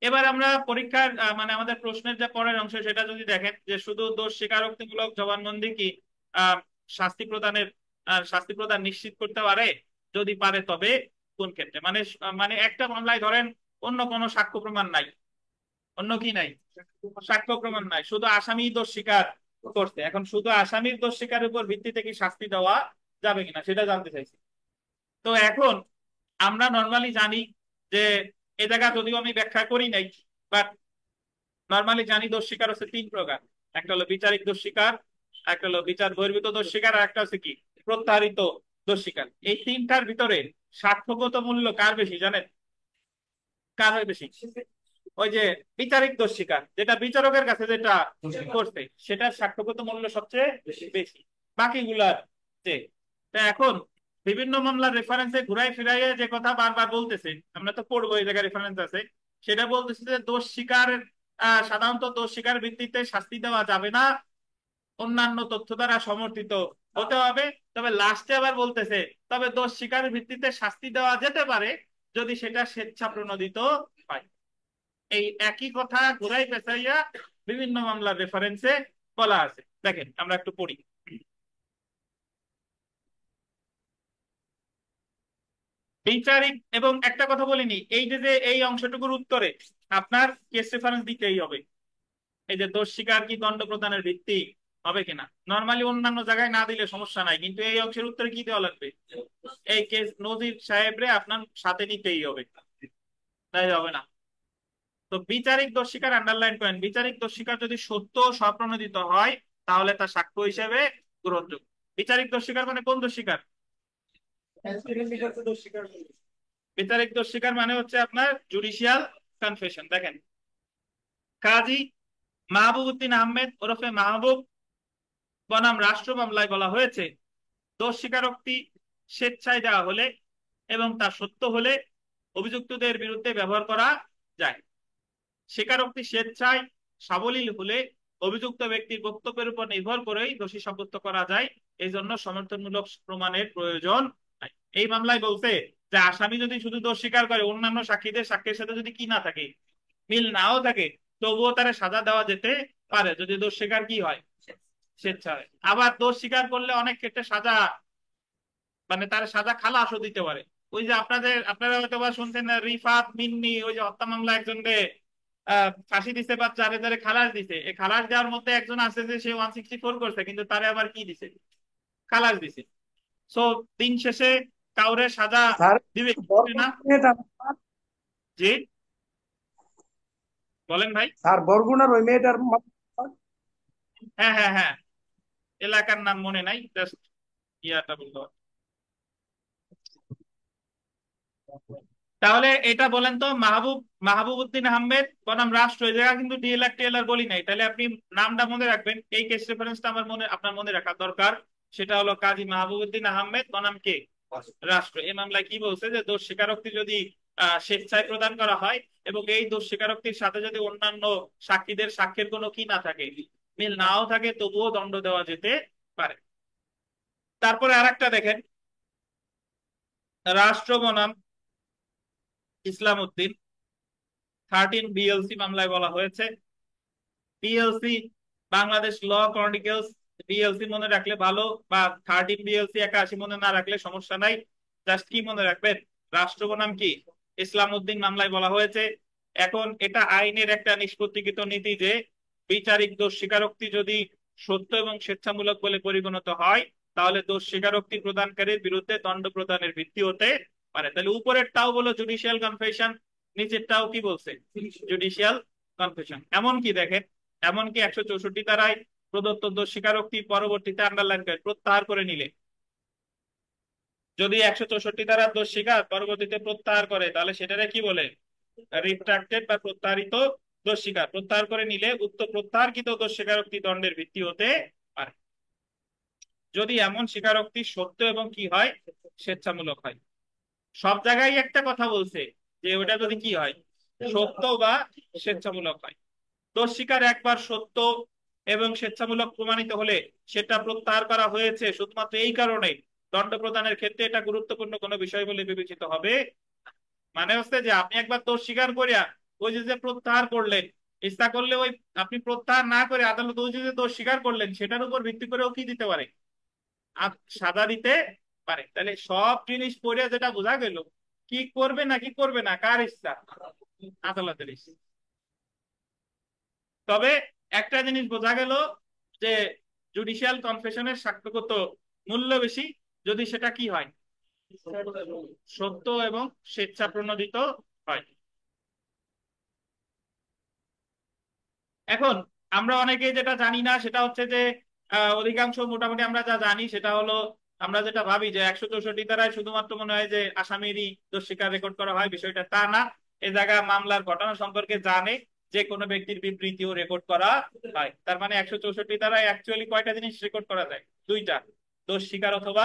এবার আমরা পরীক্ষার মানে আমাদের প্রশ্নের যে পরের অংশ সেটা যদি দেখেন, যে শুধু দোষ স্বীকারোক্তিমূলক জবানবন্দি কি আহ শাস্তি প্রদানের শাস্তি প্রদান নিশ্চিত করতে পারে? যদি পারে তবে কোন ক্ষেত্রে? মানে মানে একটা মামলায় ধরেন অন্য কোনো সাক্ষ্য প্রমাণ নাই, অন্য কি নাই? সাক্ষ্য প্রমাণ নাই, শুধু আসামি দোষ স্বীকার করছে। এখন শুধু আসামির দোষ স্বীকারের উপর ভিত্তিতে কি শাস্তি দেওয়া যাবে কিনা সেটা জানতে চাইছি। তো এখন আমরা নর্মালি জানি যে এ জায়গা যদিও আমি ব্যাখ্যা করি নাই, বাট নর্মালি জানি দোষ স্বীকার হচ্ছে তিন প্রকার। একটা হলো বিচারিক দোষ স্বীকার, একটা হলো বিচার বহির্ভূত দোষ স্বীকার, আর একটা হচ্ছে কি প্রত্যাহারিত দোষ স্বীকার। এই তিনটার ভিতরে সাক্ষ্যগত মূল্য কার বেশি জানেন? কার বেশি? ওই যে বিচারিক দোষ স্বীকার, যেটা বিচারকের কাছে যেটা করছে সেটার সাক্ষ্যগত মূল্য সবচেয়ে বেশি বাকিগুলার চেয়ে। তা এখন বিভিন্ন মামলার রেফারেন্সে ঘুরাই ফিরাইয়ে যে কথা বারবার বলতেছে, আমরা তো পড়বো, এই জায়গায় রেফারেন্স আছে, সেটা বলতেছে যে দোষ স্বীকার সাধারণত দোষ স্বীকার ভিত্তিতে শাস্তি দেওয়া যাবে না, অন্যান্য তথ্য দ্বারা সমর্থিত হতে হবে। তবে লাস্টে আবার বলতেছে তবে দোষ স্বীকারের ভিত্তিতে শাস্তি দেওয়া যেতে পারে যদি সেটা স্বেচ্ছা প্রণোদিত হয়। এই একই কথা ঘুরাই পেঁচাইয়া বিভিন্ন মামলার রেফারেন্সে বলা আছে। দেখেন আমরা একটু পড়ি। বিচারিক, এবং একটা কথা বলিনি, এই যে এই অংশটুকুর উত্তরে আপনার কেস রেফারেন্স দিতেই হবে। এই যে দোষ স্বীকার কি দণ্ড প্রদানের ভিত্তি হবে কিনা, নর্মালি অন্যান্য জায়গায় না দিলে সমস্যা নাই, কিন্তু এই অংশের উত্তরে কি দেওয়া লাগবে? এই কেস নজির সাহেবরে আপনার সাথে নিতেই হবে, তাই হবে না। তো বিচারিক দোষ স্বীকার আন্ডারলাইন করেন, বিচারিক দোষ স্বীকার যদি সত্য ও স্বপ্রণোদিত হয় তাহলে তা সাক্ষ্য হিসেবে গ্রহণযোগ্য। বিচারিক দোষ স্বীকার মানে কোন দোষ স্বীকার? বিচারিক দোষ স্বীকার মানে হচ্ছে আপনার জুডিশিয়াল কনফেশন। দেখেন, কাজী মাহবুব উদ্দিন আহমেদ ওরফে মাহবুব বনাম রাষ্ট্র মামলায় বলা হয়েছে দোষ স্বীকারোক্তি স্বেচ্ছায় দেওয়া হলে এবং তা সত্য হলে অভিযুক্তদের বিরুদ্ধে ব্যবহার করা যায়। স্বীকারোক্তি স্বেচ্ছায় সাবলীল হলে অভিযুক্ত ব্যক্তির বক্তব্যের উপর নির্ভর করেই দোষী সাব্যস্ত করা যায়, এই জন্য সমর্থনমূলক প্রমাণের প্রয়োজন নাই। এই মামলায় বলছে যে আসামি যদি শুধু দোষ স্বীকার করে, অন্যান্য সাক্ষীদের সাক্ষ্যের সাথে যদি কি না থাকে, মিল নাও থাকে, তবুও তারা সাজা দেওয়া যেতে পারে যদি দোষ স্বীকার কি হয়, স্বেচ্ছায়। আবার দোষ স্বীকার করলে অনেক ক্ষেত্রে সাজা, মানে তার সাজা খালাসও দিতে পারে। ওই যে আপনারা হয়তো বা শুনছেন না, রিফাত মিন্নি ওই যে হত্যা মামলা একজনকে ফাঁসি দিছে বা চারে চারে খালাস দিছে, এই খালাস দেওয়ার মধ্যে একজন আছে যে সে 164 করছে, কিন্তু তারে আবার কি দিছে, খালাস দিছে। সো দিন শেষে কাউরে সাজা স্যার দিবে কি দিবে না? বরগুনা মেয়েটা, জি বলেন ভাই। স্যার বরগুনার ওই মেয়েটার হ্যাঁ হ্যাঁ হ্যাঁ, এলাকার নাম মনে নাই, জাস্ট ইয়াটা বলতে হবে। তাহলে এটা বলেন তো, মাহবুব মাহবুব উদ্দিন আহমেদ বনাম রাষ্ট্র, এই জায়গা কিন্তু ডিএলআর টিএলআর বলি নাই, তাহলে আপনি নামটা মনে রাখবেন, এই কেস রেফারেন্সটা আপনার মনে রাখা দরকার। সেটা হলো কাজী মাহবুব উদ্দিন আহমেদ বনাম কে, রাষ্ট্র। এই মামলায় কি বলছে যে দোষ স্বীকারোক্তি যদি স্বেচ্ছায় প্রদান করা হয় এবং এই দোষ স্বীকারোক্তির সাথে যদি অন্যান্য সাক্ষীদের সাক্ষ্যের কোনো কি না থাকে, মিল নাও থাকে, তবুও দণ্ড দেওয়া যেতে পারে। তারপরে আরেকটা দেখেন, রাষ্ট্র বনাম ইসলাম উদ্দিন 13 বিএলসি মামলায় বলা হয়েছে, বিএলসি বাংলাদেশ ল ক্রনিকলস, বিএলসি মনে রাখলে ভালো, বা 13 বিএলসি 81 মনে না রাখলে সমস্যা নাই, জাস্ট কি মনে রাখবেন, রাষ্ট্র বনাম কি ইসলাম উদ্দিন মামলায় বলা হয়েছে। এখন এটা আইনের একটা নিষ্পত্তিকৃত নীতি যে বিচারিক দোষ স্বীকারোক্তি যদি সত্য এবং স্বেচ্ছামূলক বলে পরিগণিত হয় তাহলে দোষ স্বীকারোক্তি প্রদানকারীর বিরুদ্ধে দণ্ড প্রদানের ভিত্তি হতে পারে। তাহলে উপরেরটাও বলো জুডিশিয়াল কনফেশন, নিচেরটাও কি বলছে, জুডিশিয়াল কনফেশন। এমনকি দেখেন, এমনকি 164 ধারায় প্রদত্ত দোষ স্বীকারোক্তি পরবর্তীতে আন্ডারলাইন করে প্রত্যাহার করে নিলে, যদি 164 ধারার দোষ স্বীকার পরবর্তীতে প্রত্যাহার করে তাহলে সেটারে কি বলে, রিট্রাক্টেড বা প্রত্যাহারিত দোষ স্বীকার। প্রত্যাহার করে নিলে উক্ত প্রত্যাহারকৃত দোষ স্বীকারোক্তি দণ্ডের ভিত্তি হতে পারে যদি এমন স্বীকারোক্তি সত্য এবং কি হয়, স্বেচ্ছামূলক হয়। সব জায়গায় একটা কথা বলছে যে ওটা যদি কি হয়, সত্য বা স্বেচ্ছামূলক হয়। দোষ স্বীকার একবার সত্য এবং স্বেচ্ছামূলক প্রমাণিত হলে সেটা প্রত্যাহার করা হয়েছে শুধুমাত্র এই কারণে দণ্ড প্রদানের ক্ষেত্রে এটা গুরুত্বপূর্ণ কোনো বিষয় বলে বিবেচিত হবে। মানে হচ্ছে যে আপনি একবার দোষ স্বীকার করিয়া ওই যে প্রত্যাহার করলেন, ইচ্ছা করলে ওই আপনি প্রত্যাহার না করে আদালত ওই যে দোষ স্বীকার করলেন সেটার উপর ভিত্তি করেও কি দিতে পারে, সাজা দিতে পারে। তাহলে সব জিনিস পড়ে যেটা বোঝা গেল, কি করবে না কি করবে না কার ইচ্ছা, আদালতের ইচ্ছা। তবে একটা জিনিস বোঝা গেল যে জুডিশিয়াল কনফেশনের সাক্ষ্যগত মূল্য বেশি যদি সেটা কি হয়, সত্য এবং স্বেচ্ছা প্রণোদিত হয়। এখন আমরা অনেকেই যেটা জানি না সেটা হচ্ছে যে অধিকাংশ মোটামুটি আমরা যা জানি সেটা হলো, আমরা যেটা ভাবি যে 164 ধারায় শুধুমাত্র মনে হয় যে আসামিরই দোষ স্বীকার রেকর্ড করা হয়, বিষয়টা তা না। এ জায়গায় মামলার ঘটনা সম্পর্কে জানে যে কোনো ব্যক্তির বিবৃতিও রেকর্ড করা হয়। তার মানে 164 ধারায় অ্যাকচুয়ালি কয়টা জিনিস রেকর্ড করা যায়, দুইটা, দোষ স্বীকার অথবা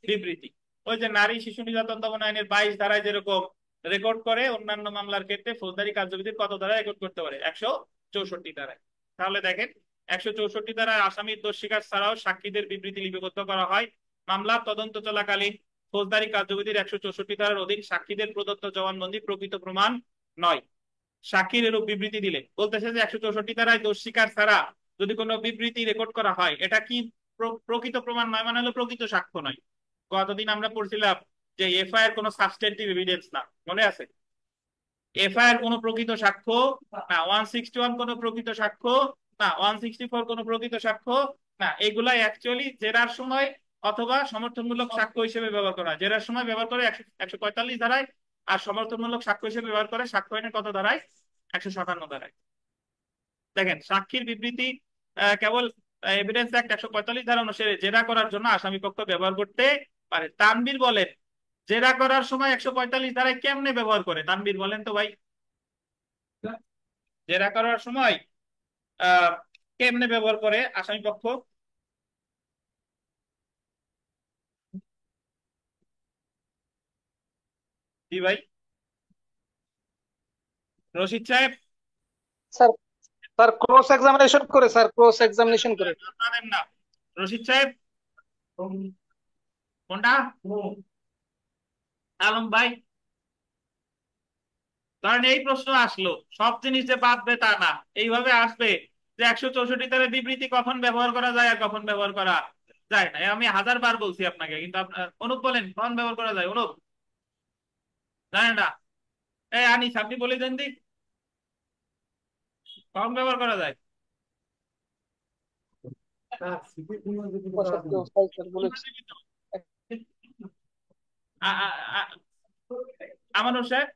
বিবৃতি। ওই যে নারী শিশু নির্যাতন দমন আইনের 22 ধারায় যেরকম রেকর্ড করে, অন্যান্য মামলার ক্ষেত্রে ফৌজদারি কার্যবিধির কত ধারায় রেকর্ড করতে পারে, 164 ধারায়। তাহলে দেখেন 164 ধারায় আসামির দোষ স্বীকার ছাড়াও সাক্ষীদের বিবৃতি লিপিবদ্ধ করা হয়, মামলা তদন্ত চলাকালীন ফৌজদারি কার্যবিধির 164 ধারার অধীন সাক্ষীদের প্রদত্ত জবানবন্দি প্রকৃত প্রমাণ নয়। সাক্ষীর এরূপ বিবৃতি দিলে, বলতেছে যে 164 ধারায় দোষ স্বীকার ছাড়া যদি কোনো বিবৃতি রেকর্ড করা হয়, এটা কি প্রকৃত প্রমাণ নয়, মানে হলো প্রকৃত সাক্ষ্য নয়। গতদিন আমরা পড়ছিলাম যে এফআইআর কোনো সাবস্টেন্টিভ এভিডেন্স না, মনে আছে? এফআইআর কোনো প্রকৃত সাক্ষ্য না, 161 কোনো প্রকৃত সাক্ষ্য না, 164 কোনো প্রকৃত সাক্ষ্য না। এগুলা অ্যাকচুয়ালি জেরার সময় অথবা সমর্থনমূলক সাক্ষ্য হিসেবে ব্যবহার করা হয়। জেরার সময় ব্যবহার করে 145 ধারায়, আর সমর্থনমূলক সাক্ষ্য হিসেবে ব্যবহার করে সাক্ষ্য আইনের কত ধারায়? 157 ধারায়। দেখেন, সাক্ষীর বিবৃতি কেবল এভিডেন্স অ্যাক্ট 145 ধারা অনুসারে জেরা করার জন্য আসামি পক্ষ ব্যবহার করতে পারে। তানভীর বলেন, জেরা করার সময় 145 ধারায় কেমনে ব্যবহার করে? তানভীর বলেন তো ভাই, জেরা করার সময় আহ কেমনে ব্যবহার করে আসামি পক্ষ? জি ভাই, রশিদ সাহেব। স্যার, স্যার ক্রস এক্সামিনেশন করে, স্যার ক্রস এক্সামিনেশন করে। আপনাদের না, রশিদ সাহেব কোনটা? আলম ভাই, ধরেন এই প্রশ্ন আসলো, সব জিনিস যে বাদবে তা না, এইভাবে আসবে যে 164 ধারার বিবৃতি কখন ব্যবহার করা যায় আর কখন ব্যবহার করা যায় না। আমি 1000 বার বলছি আপনাকে, কিন্তু আপনার অনুপ বলেন কখন ব্যবহার করা যায়? অনুপ জানেন না? এই আনিস, আপনি বলে দেন দি কখন ব্যবহার করা যায়? স্যার বলেছি। আমানুর সাহেব,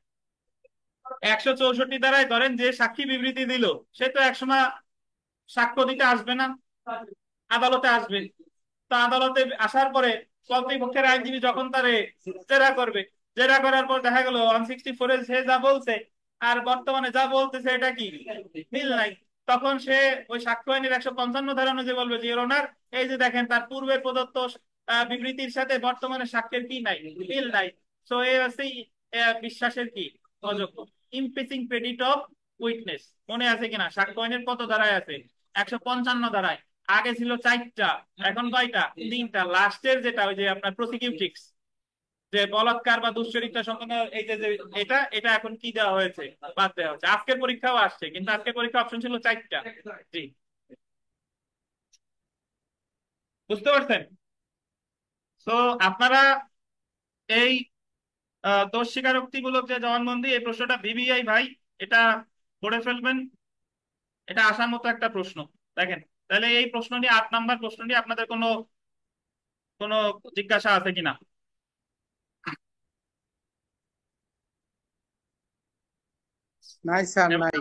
164 ধারায় ধরেন যে সাক্ষী বিবৃতি দিল, সে তো একসময় সাক্ষ্য দিতে আসবে না, আদালতে আসবে। তো আদালতে আসার পরে কর্তৃপক্ষের আইনজীবী যখন তারে জেরা করবে, জেরা করার পর দেখা গেল 164-এ সে যা বলছে আর বর্তমানে যা বলতেছে এটা কি মিল নাই, তখন সে ওই সাক্ষ্য আইনের 155 ধারা অনুযায়ী বলবে যে ইওর অনার, এই যে দেখেন তার পূর্বে প্রদত্ত বিবৃতির সাথে বর্তমানে সাক্ষ্যের কি নাই, মিল নাই। সো এ হচ্ছে বিশ্বাসের কি অযোগ্য। ইমপিচিং ক্রেডিট অফ উইটনেস, মনে আছে কিনা? সাক্ষ্য আইনের কত ধারায় আছে? 155 ধারায়। আগে ছিল 4টা, এখন কয়টা? 3টা। লাস্টের যেটা ওই যে আপনার প্রসিকিউটিক্স, যে বলাৎকার বা দুশ্চরিত্রা সম্পন্ন এই যে এটা এটা এখন কি দেওয়া হয়েছে? বাদ দেওয়া হয়েছে। আজকের পরীক্ষাও আসছে, কিন্তু আজকের পরীক্ষা অপশন ছিল 4টা। জি, বুঝতে পারছেন? তো আপনারা এই দোষ স্বীকারোক্তিমূলক যে জবানবন্দি, এই প্রশ্নটা ভিভিআই ভাই, এটা পড়ে ফেলবেন। এটা আসার মতো একটা প্রশ্ন। দেখেন, তাহলে এই প্রশ্ন নিয়ে 8 নাম্বার প্রশ্ন নিয়ে আপনাদের কোনো কোনো জিজ্ঞাসা আছে কিনা? নাই স্যার, নাই।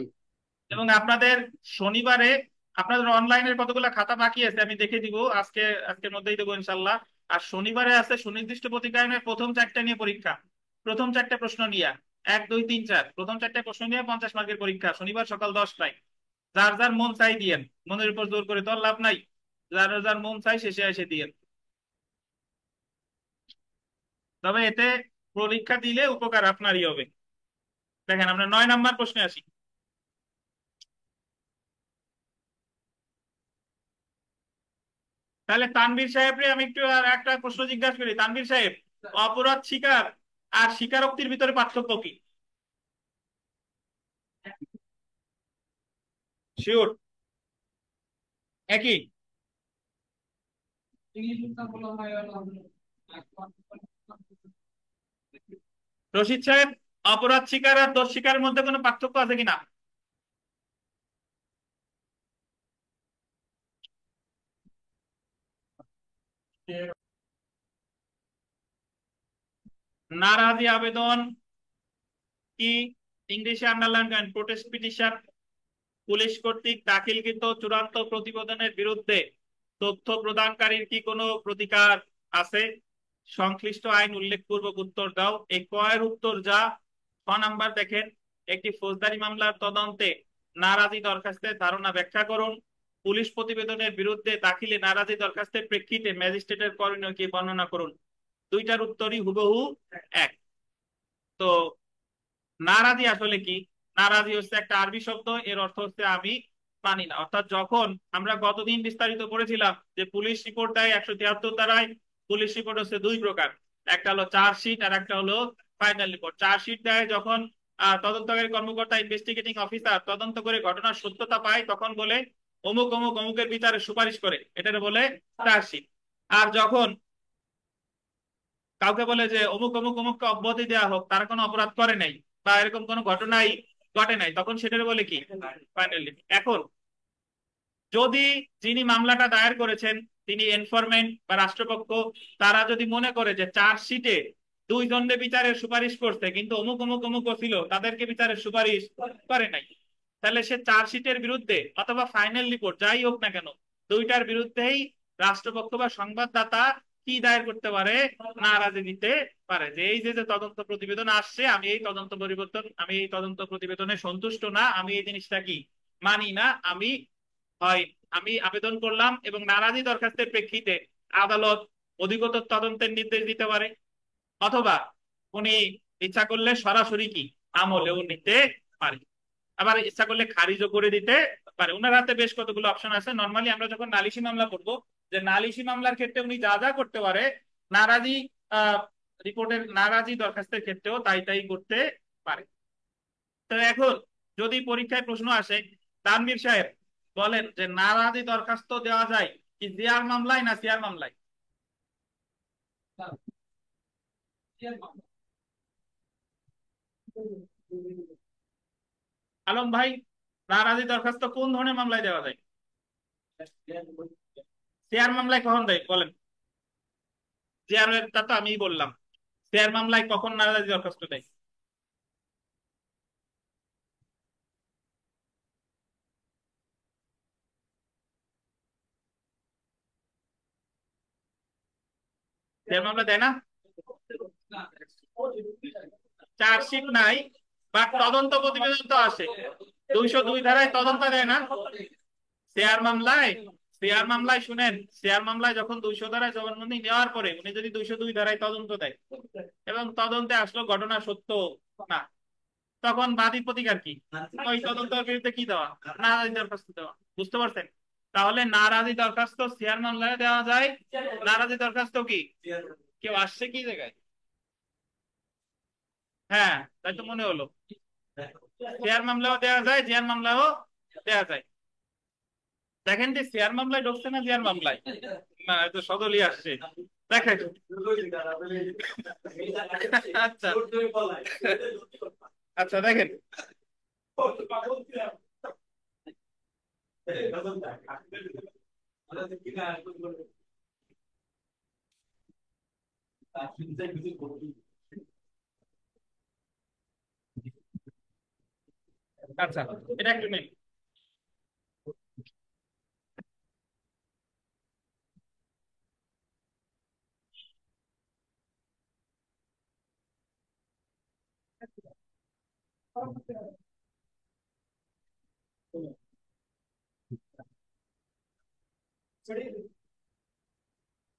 এবং আপনাদের শনিবারে আপনাদের অনলাইনের কতগুলো খাতা বাকি আছে আমি দেখে দিব, আজকের মধ্যেই দেবো ইনশাল্লাহ। আর শনিবারে আছে সুনির্দিষ্ট প্রতিকায়নের প্রথম 4টা নিয়ে পরীক্ষা, প্রথম 4টে প্রশ্ন নিয়ে, 1 2 3 4, প্রথম 4টে প্রশ্ন নিয়ে 50 মার্কের পরীক্ষা, শনিবার সকাল 10টায়। যার যার মন চাই দিয়েন, মনের উপর জোর করে তো আর লাভ নাই, যার যার মন চাই শেষে এসে দিয়েন। তবে এতে পরীক্ষা দিলে উপকার আপনারই হবে। দেখেন, আমরা 9 নাম্বার প্রশ্নে আসি। তাহলে তানভীর সাহেবরে আমি একটু আর একটা প্রশ্ন জিজ্ঞাসা করি। তানভীর সাহেব, অপরাধ স্বীকার আর স্বীকারোক্তির ভিতরে পার্থক্য কি? শিওর? একই? রশিদ সাহেব, অপরাধ স্বীকার আর দোষ স্বীকারের মধ্যে কোনো পার্থক্য আছে কিনা? নারাজি আবেদন কি? ইংলিশে আন্ডারলাইন করেন, প্রোটেস্ট পিটিশন। পুলিশ কর্তৃক দাখিলকৃত চূড়ান্ত প্রতিবেদনের বিরুদ্ধে তথ্য প্রদানকারীর কি কোনো প্রতিকার আছে? সংশ্লিষ্ট আইন উল্লেখপূর্বক উত্তর দাও। এই কয়ের উত্তর যা। 6 নাম্বার দেখেন, একটি ফৌজদারি মামলার তদন্তে নারাজি দরখাস্তের ধারণা ব্যাখ্যা করুন। পুলিশ প্রতিবেদনের বিরুদ্ধে দাখিলে নারাজি দরখাস্তের প্রেক্ষিতে ম্যাজিস্ট্রেটের করণীয় কি বর্ণনা করুন। দুইটার উত্তরই হুবহু এক। তো নারাজি আসলে কি? নারাজি হচ্ছে একটা আরবি শব্দ, এর অর্থ হচ্ছে আমি মানি না। অর্থাৎ যখন আমরা গতদিন বিস্তারিত করেছিলাম যে পুলিশ রিপোর্ট দেয় 173 ধারায়, পুলিশ রিপোর্ট হচ্ছে দুই প্রকার, একটা হলো চার্জশিট আর একটা হলো ফাইনাল রিপোর্ট। চার্জশিট দেয় যখন তদন্তকারী কর্মকর্তা ইনভেস্টিগেটিং অফিসার তদন্ত করে ঘটনার সত্যতা পায়, তখন বলে অমুক অমুক অমুকের বিচারে সুপারিশ করে, এটা বলে চার্জশিট। আর যখন কাউকে বলে যে অমুক অমুক অমুককে অব্যাহতি দেওয়া হোক, তারা কোনো অপরাধ করে নাই বা এরকম কোনো ঘটনাই ঘটে নাই, তখন সেটার বলে কি ফাইনালি। এখন যদি যিনি মামলাটা দায়ের করেছেন তিনি এনফোর্সমেন্ট বা রাষ্ট্রপক্ষ, তারা যদি মনে করে যে চার্জশিটে দুই দণ্ডে বিচারের সুপারিশ করছে কিন্তু অমুক অমুক অমুক ছিল তাদেরকে বিচারের সুপারিশ করে নাই, তাহলে সে চার্জশিটের বিরুদ্ধে অথবা ফাইনাল রিপোর্ট যাই হোক না কেন, দুইটার বিরুদ্ধেই রাষ্ট্রপক্ষ বা সংবাদদাতা কি দায়ের করতে পারে, নারাজি দিতে পারে যে এই যে যে তদন্ত প্রতিবেদন আসছে, আমি এই তদন্ত প্রতিবেদনে সন্তুষ্ট না, আমি এই জিনিসটা কি মানি না, হয় আমি আবেদন করলাম, এবং নারাজি দরখাস্তের প্রেক্ষিতে আদালত অধিকতর তদন্তের নির্দেশ দিতে পারে, অথবা উনি ইচ্ছা করলে সরাসরি কি আমলেও নিতে পারে, আবার ইচ্ছা করলে খারিজও করে দিতে পারে। ওনার হাতে বেশ কতগুলো অপশন আছে। নর্মালি আমরা যখন নালিশি মামলা করবো, যে নালিশি মামলার ক্ষেত্রে উনি যা যা করতে পারে, নারাজি আহ নারাজি দরখাস্তের ক্ষেত্রেও তাই তাই করতে পারে। তো এখন যদি পরীক্ষায় প্রশ্ন আসে, তানভীর সাহেব বলেন যে নারাজি দরখাস্ত দেওয়া যায় কি জিয়ার মামলায় না সিয়ার মামলায়? আলম ভাই, নারাজি দরখাস্ত কোন ধরনের মামলায় দেওয়া যায়? সিয়ার মামলায় কখন দেয় বলেন? সিয়ারটা তো আমিই বললাম, সিয়ার মামলায় কখন নারাজি দরখাস্ত দেয়? সিয়ার মামলা দেয় না, চার্জশিট নাই, বাট তদন্ত প্রতিবেদন তো আসে, 202 ধারায় তদন্ত দেয় না শেয়ার মামলায়। শেয়ার মামলায় শুনেন, শেয়ার মামলায় যখন 200 ধারায় জবানবন্দি নেওয়ার পরে উনি যদি 202 ধারায় তদন্ত দেয় এবং তদন্তে আসলো ঘটনা সত্য না, তখন বাদী প্রতিকার কি? ওই তদন্তের বিরুদ্ধে কি দেওয়া, নারাজি দরখাস্ত দেওয়া। বুঝতে পারছেন? তাহলে নারাজি দরখাস্ত শেয়ার মামলায় দেওয়া যায়। নারাজি দরখাস্ত কি কেউ আসছে কি জায়গায়? হ্যাঁ, তাই তো মনে হলো। শেয়ার মামলাও দেওয়া যায়, জিয়ার মামলাও দেওয়া যায়। দেখেন যে শেয়ার মামলায় ঢুকছে না জিয়ার মামলায়, না এত সদলই আসছে। দেখেন, আচ্ছা আচ্ছা দেখেন, আচ্ছা এটা একটু নিন।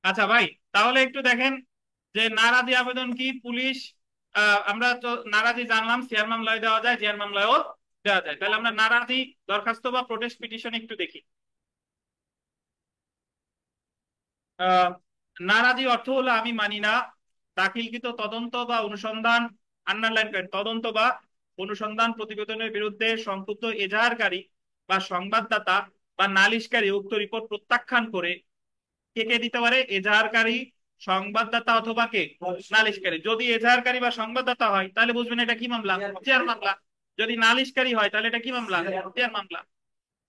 আচ্ছা ভাই, তাহলে একটু দেখেন যে নারাজি আবেদন কি পুলিশ, আমরা তো নারাজি জানলাম শেয়ার মামলায় দেওয়া যায়, জিয়ার মামলায়ও দেওয়া যায়, তাহলে আমরা নারাজি দরখাস্ত বা প্রোটেস্ট পিটিশন একটু দেখি। আহ নারাজি অর্থ হলো আমি মানি না দাখিলকৃত তদন্ত বা অনুসন্ধান, আন্ডারলাইন করেন, তদন্ত বা অনুসন্ধান প্রতিবেদনের বিরুদ্ধে সংক্ষুব্ধ এজাহারকারী বা সংবাদদাতা বা নালিশকারী উক্ত রিপোর্ট প্রত্যাখ্যান করে। কে কে দিতে পারে? এজাহারকারী, সংবাদদাতা অথবা কে নালিশকারী। যদি এজাহারকারী বা সংবাদদাতা হয় তাহলে বুঝবেন এটা কি মামলা, চেয়ার মামলা। যদি নালিশকারী হয় তাহলে এটা কি মামলা, চেয়ার মামলা।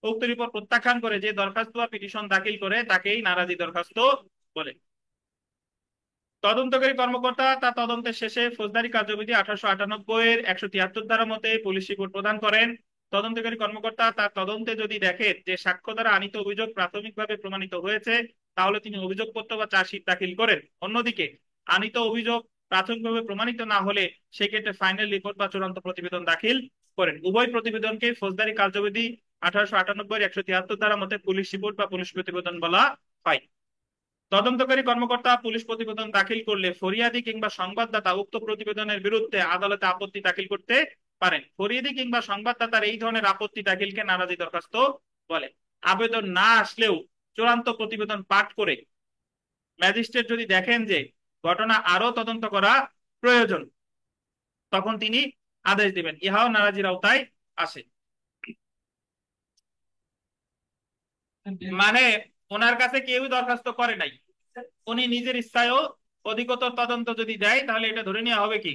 উক্ত রিপোর্ট প্রত্যাখ্যান করে যে দরখাস্ত বা পিটিশন দাখিল করে তাকেই নারাজি দরখাস্ত বলে। তদন্তকারী কর্মকর্তা তার তদন্তের শেষে ফৌজদারি কার্যবিধি 1898 এর 173 ধারা মতে পুলিশ রিপোর্ট প্রদান করেন। তদন্তকারী কর্মকর্তা তার তদন্তে যদি দেখেন যে সাক্ষ্য দ্বারা আনিত অভিযোগ প্রাথমিকভাবে প্রমাণিত হয়েছে, তাহলে তিনি অভিযোগপত্র বা চার্জশিট দাখিল করেন। অন্যদিকে আনিত অভিযোগ প্রাথমিকভাবে প্রমাণিত না হলে সেক্ষেত্রে ফাইনাল রিপোর্ট বা চূড়ান্ত প্রতিবেদন দাখিল করেন। উভয় প্রতিবেদনকে ফৌজদারি কার্যবিধি 1898 এর 173 ধারা মতে পুলিশ রিপোর্ট বা পুলিশ প্রতিবেদন বলা হয়। তদন্তকারী কর্মকর্তা পুলিশ প্রতিবেদন দাখিল করলে ফরিয়াদি কিংবা সংবাদদাতা উক্ত প্রতিবেদনের বিরুদ্ধে আদালতে আপত্তি দাখিল করতে পারেন। ফরিয়াদি কিংবা সংবাদদাতার এই ধরনের আপত্তি দাখিলকে নারাজি দরখাস্ত বলে। আবেদন না আসলেও চূড়ান্ত প্রতিবেদন পাঠ করে ম্যাজিস্ট্রেট যদি দেখেন যে ঘটনা আরো তদন্ত করা প্রয়োজন, তখন তিনি আদেশ দিবেন, ইহাও নারাজির আওতায় আসে। মানে ওনার কাছে কেউই দরখাস্ত করে নাই, উনি নিজের ইচ্ছায়ও অধিকতর তদন্ত যদি দেয় তাহলে এটা ধরে নেওয়া হবে কি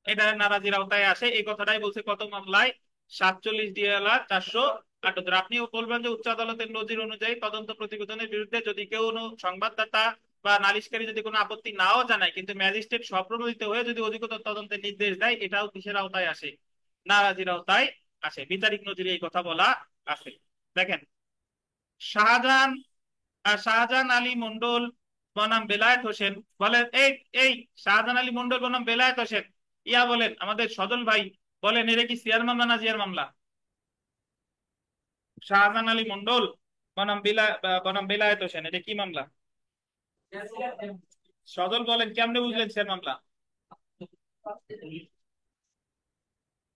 এটা নারাজির আওতায় আসে। এই কথাটাই বলছে কত মামলায়, 47 DLR 478। আপনিও বলবেন যে উচ্চ আদালতের নজির অনুযায়ী তদন্ত প্রতিবেদনের বিরুদ্ধে যদি কেউ কোনো সংবাদদাতা বা নালিশকারী যদি কোনো আপত্তি নাও জানায়, কিন্তু ম্যাজিস্ট্রেট স্বপ্রণোদিত হয়ে যদি অধিকতর তদন্তের নির্দেশ দেয়, এটাও কিসের আওতায় আসে? নারাজির আওতায় আসে। বিচারিক নজিরে এই কথা বলা আছে। দেখেন, শাহজাহান শাহজাহান আলী মন্ডল বনাম বেলায়েত হোসেন বলেন, এই শাহজাহান আলী মন্ডল বনাম বেলায়েত হোসেন, ইয়া বলেন আমাদের সজল ভাই, বলেন এটা কি সিয়ার মামলা না জিয়ার মামলা? শাহজাহান আলী মন্ডল বনাম বেলায়েত হোসেন, এটা কি মামলা? সজল বলেন, কেমনে বুঝলেন সিয়ার মামলা?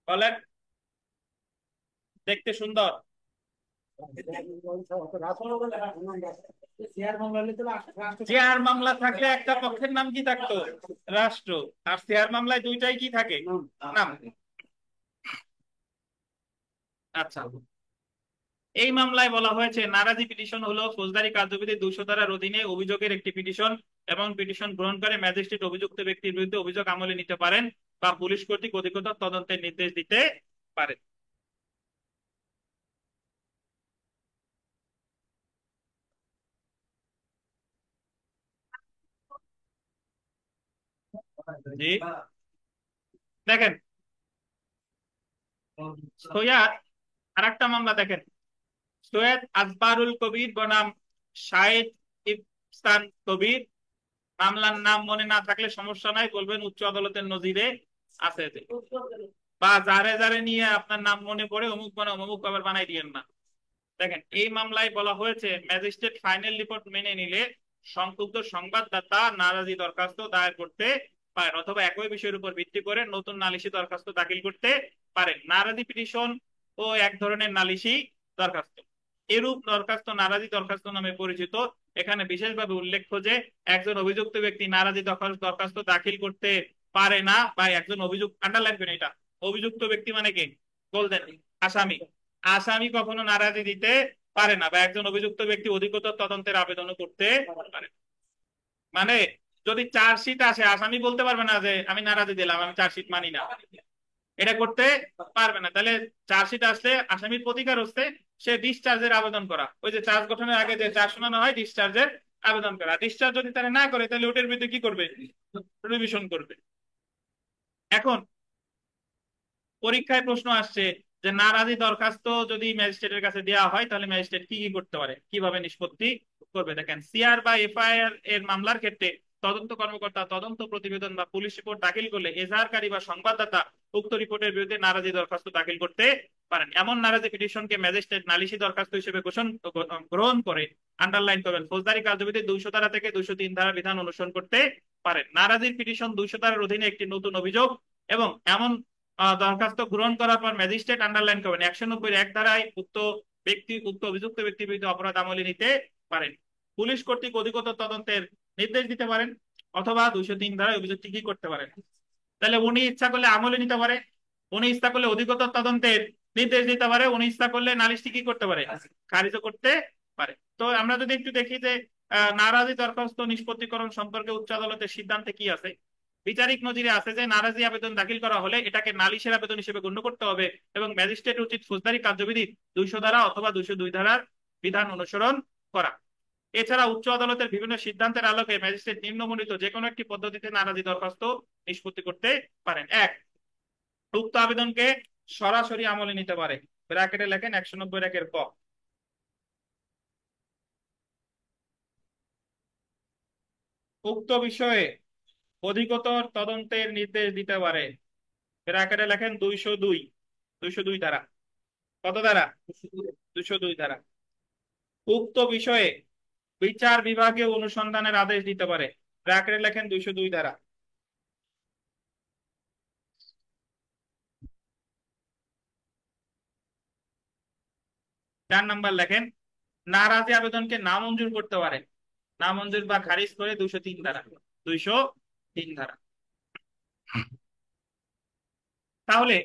বলেন। দেখতে সুন্দর। চেয়ার মামলা থাকলে একটা পক্ষের নাম কি থাকতো? রাষ্ট্র। আর চেয়ার মামলায় দুইটাই কি থাকে? নাম। আচ্ছা, এই মামলায় বলা হয়েছে নারাজি পিটিশন হলো ফৌজদারি কার্যবিধি 200 ধারার অধীনে অভিযোগের একটি পিটিশন, এবং পিটিশন গ্রহণ করে ম্যাজিস্ট্রেট অভিযুক্ত ব্যক্তির বিরুদ্ধে অভিযোগ আমলে নিতে পারেন বা পুলিশ কর্তৃক অধিকতর তদন্তের নির্দেশ দিতে পারেন। জি, দেখেন সৈয়দ, আর একটা মামলা দেখেন, সৈয়দ আকবরুল কবির বনাম শাহেদ ইহসান কবির। মামলার নাম মনে না থাকলে সমস্যা নাই, বলবেন উচ্চ আদালতের নজিরে আছে যে। বা যারে যারে নিয়ে আপনার নাম মনে পড়ে অমুক বানাম অমুক আবার বানাই দিয়েন না। দেখেন, এই মামলায় বলা হয়েছে ম্যাজিস্ট্রেট ফাইনাল রিপোর্ট মেনে নিলে সংক্ষুব্ধ সংবাদদাতা নারাজি দরখাস্ত দায়ের করতে পারেন, অথবা একই বিষয়ের উপর ভিত্তি করে নতুন নালিশি দরখাস্ত দাখিল করতে পারেন। নারাজি পিটিশন ও এক ধরনের নালিশি দরখাস্ত। এরূপ দরখাস্ত নারাজি দরখাস্ত নামে পরিচিত। এখানে বিশেষভাবে উল্লেখ্য যে একজন অভিযুক্ত ব্যক্তি নারাজি দরখাস্ত দাখিল করতে পারে না, বা একজন অভিযুক্ত, আন্ডারলাইন করেন এটা, অভিযুক্ত ব্যক্তি মানে কি বলতেন? আসামি। আসামি কখনো নারাজি দিতে পারে না, বা একজন অভিযুক্ত ব্যক্তি অধিকতর তদন্তের আবেদনও করতে পারে। মানে যদি চার্জশিট আসে, আসামি বলতে পারবে না যে আমি নারাজি দিলাম, আমি চার্জশিট মানি না, এটা করতে পারবে না। তাহলে চার্জশিট আসলে আসামির প্রতিকার হচ্ছে সে ডিসচার্জের আবেদন করা, ওই যে চার্জ গঠনের আগে যে চার্জ শোনানো হয়, ডিসচার্জের আবেদন করা। ডিসচার্জ যদি তারা না করে, তাহলে ওটার বিরুদ্ধে কি করবে? রিভিশন করবে। এখন পরীক্ষায় প্রশ্ন আসছে যে নারাজি দরখাস্ত যদি ম্যাজিস্ট্রেটের কাছে দেওয়া হয়, তাহলে ম্যাজিস্ট্রেট কি কি করতে পারে, কিভাবে নিষ্পত্তি করবে। দেখেন, সিআর বা এফআইআর এর মামলার ক্ষেত্রে তদন্ত কর্মকর্তা তদন্ত প্রতিবেদন বা পুলিশ রিপোর্ট দাখিল করলে এজাহারকারী বা সংবাদদাতা উক্ত রিপোর্টের বিরুদ্ধে নারাজি দরখাস্ত দাখিল করতে পারেন। এমন নারাজি পিটিশনকে ম্যাজিস্ট্রেট নালিশি দরখাস্ত হিসেবে গ্রহণ করে, আন্ডারলাইন করবেন, ফৌজদারি কার্যবিধি 200 ধারা থেকে 203 ধারা বিধান অনুসরণ করতে পারেন। নারাজির পিটিশন 200 ধারার অধীনে একটি নতুন অভিযোগ, এবং এমন দরখাস্ত গ্রহণ করার পর ম্যাজিস্ট্রেট, আন্ডারলাইন করবেন, 190 ধারায় উক্ত অভিযুক্ত ব্যক্তির বিরুদ্ধে অপরাধ আমলে নিতে পারেন, পুলিশ কর্তৃক অধিকতর তদন্তের নির্দেশ দিতে পারেন, অথবা 203 ধারায় অভিযুক্ত কি করতে পারেন। তাহলে উনি ইচ্ছা করলে আমলে নিতে পারে, উনি ইচ্ছা করলে অধিকতর তদন্তের নির্দেশ দিতে পারে, উনি ইচ্ছা করলে নালিশটি কি করতে পারে, খারিজ করতে পারে। তো আমরা যদি একটু দেখি যে নারাজি দরখাস্ত নিষ্পত্তিকরণ সম্পর্কে উচ্চ আদালতের সিদ্ধান্তে কি আছে। বিচারিক নজিরে আছে যে নারাজি আবেদন দাখিল করা হলে এটাকে নালিশের আবেদন হিসেবে গণ্য করতে হবে, এবং ম্যাজিস্ট্রেট উচিত ফৌজদারি কার্যবিধি 200 ধারা অথবা 202 ধারার বিধান অনুসরণ করা। এছাড়া উচ্চ আদালতের বিভিন্ন সিদ্ধান্তের আলোকে ম্যাজিস্ট্রেট নিম্নবর্ণিত যে কোনো একটি পদ্ধতিতে নারাজি দরখাস্ত নিষ্পত্তি করতে পারেন। এক, উক্ত আবেদনকে সরাসরি আমলে নিতে পারে, ব্র্যাকেটে লেখেন 190 ক। উক্ত বিষয়ে অধিকতর তদন্তের নির্দেশ দিতে পারে, ব্র্যাকেটে লেখেন 202, 202 ধারা। কত ধারা? 202 ধারা। উক্ত বিষয়ে বিচার বিভাগে অনুসন্ধানের আদেশ দিতে পারে, ব্র্যাকেটে লেখেন 202 ধারা। 4 নাম্বার লেখেন নারাজি আবেদনকে নামঞ্জুর করতে পারে, নামঞ্জুর বা খারিজ করে 203 ধারা, 203 ধারা। তাহলে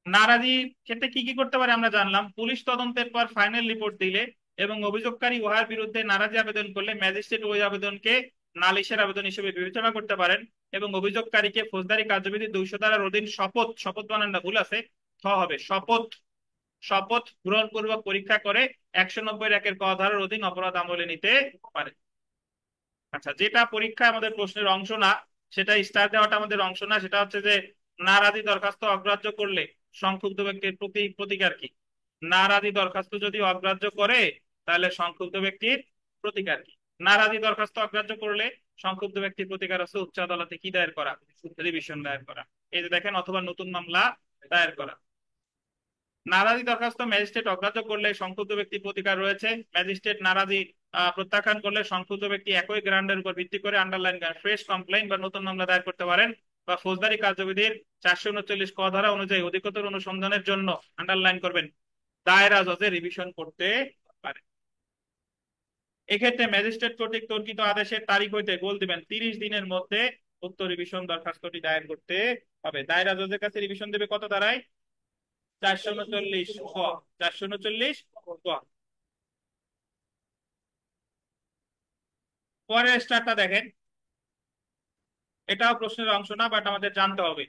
নারাজির ক্ষেত্রে কি কি করতে পারে আমরা জানলাম। পুলিশ তদন্তের পর ফাইনাল রিপোর্ট দিলে এবং অভিযোগকারী উহার বিরুদ্ধে নারাজি আবেদন করলে ম্যাজিস্ট্রেট ওই আবেদনকে নালিশের আবেদন হিসেবে বিবেচনা করতে পারেন এবং অভিযোগকারীকে ফৌজদারি কার্যবিধি 200 ধারার অধীন শপথ, শপথ বানানটা ভুল আছে, হবে শপথ, শপথ গ্রহণপূর্বক পরীক্ষা করে 190 ক ধারার অধীন অপরাধ আমলে নিতে পারে। আচ্ছা, যেটা পরীক্ষা আমাদের প্রশ্নের অংশ না, সেটা স্টার দেওয়াটা আমাদের অংশ না, সেটা হচ্ছে যে নারাজি দরখাস্ত অগ্রাহ্য করলে সংক্ষুব্ধ ব্যক্তির প্রতি প্রতিকার কি। নারাজি দরখাস্ত যদি অগ্রাহ্য করে তাহলে সংক্ষুব্ধ ব্যক্তির প্রতিকার কি। নারাজি দরখাস্ত অগ্রাহ্য করলে সংক্ষুব্ধ ব্যক্তির প্রতিকার হচ্ছে উচ্চ আদালতে কি দায়ের করা, রিভিশন দায়ের করা। এই যে দেখেন, অথবা নতুন মামলা দায়ের করা। নারাজি দরখাস্ত ম্যাজিস্ট্রেট অগ্রাহ্য করলে সংক্ষুব্ধ ব্যক্তির প্রতিকার রয়েছে। ম্যাজিস্ট্রেট নারাজি প্রত্যাখ্যান করলে সংক্ষুব্ধ ব্যক্তি একই গ্রাউন্ডের উপর ভিত্তি করে আন্ডারলাইন ফ্রেশ কমপ্লেইন বা নতুন মামলা দায়ের করতে পারেন, বা ফৌজদারি কার্যবিধির 439 ক ধারা অনুযায়ী অধিকতর অনুসন্ধানের জন্য আন্ডারলাইন করবেন দায়রা জজে রিভিশন করতে পারে। এক্ষেত্রে ম্যাজিস্ট্রেট কর্তৃক তর্কিত আদেশের তারিখ হইতে গোল দিবেন 30 দিনের মধ্যে উক্ত রিভিশন দরখাস্তটি দায়ের করতে হবে। দায়রা জজের কাছে রিভিশন দেবে কত ধারায়? 439 ক, 439 ক। পরের স্টারটা দেখেন, এটাও প্রশ্নের অংশ না, বাট আমাদের জানতে হবে।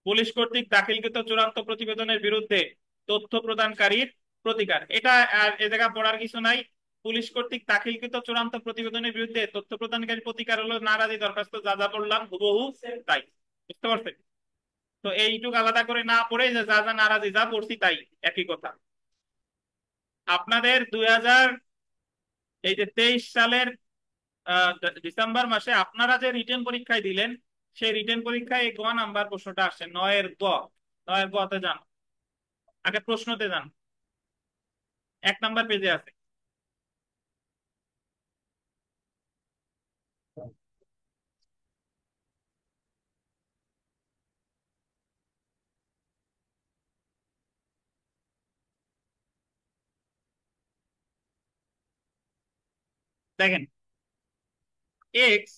পুলিশ কর্তৃক দাখিলকৃত চূড়ান্ত প্রতিবেদনের বিরুদ্ধে তথ্য প্রদানকারীর প্রতিকার। এটা আর এ জায়গা পড়ার কিছু নাই। পুলিশ কর্তৃক দাখিলকৃত চূড়ান্ত প্রতিবেদনের বিরুদ্ধে তথ্য প্রদানকারী প্রতিকার হলো নারাজি দরখাস্ত যা যা বললাম হুবহু তাই। বুঝতে পারছেন? তো এইটুকু আলাদা করে না পড়ে যে যা যা নারাজি যা পড়ছি তাই একই কথা। আপনাদের 2023 সালের ডিসেম্বর মাসে আপনারা যে রিটেন পরীক্ষায় দিলেন, সেই রিটেন পরীক্ষায় এই গ নাম্বার প্রশ্নটা আসছে, 9 এর গ। 9 এর গতে যান, আগে প্রশ্নতে যান, 1 নাম্বার পেজে আছে। দেখেন, এক্স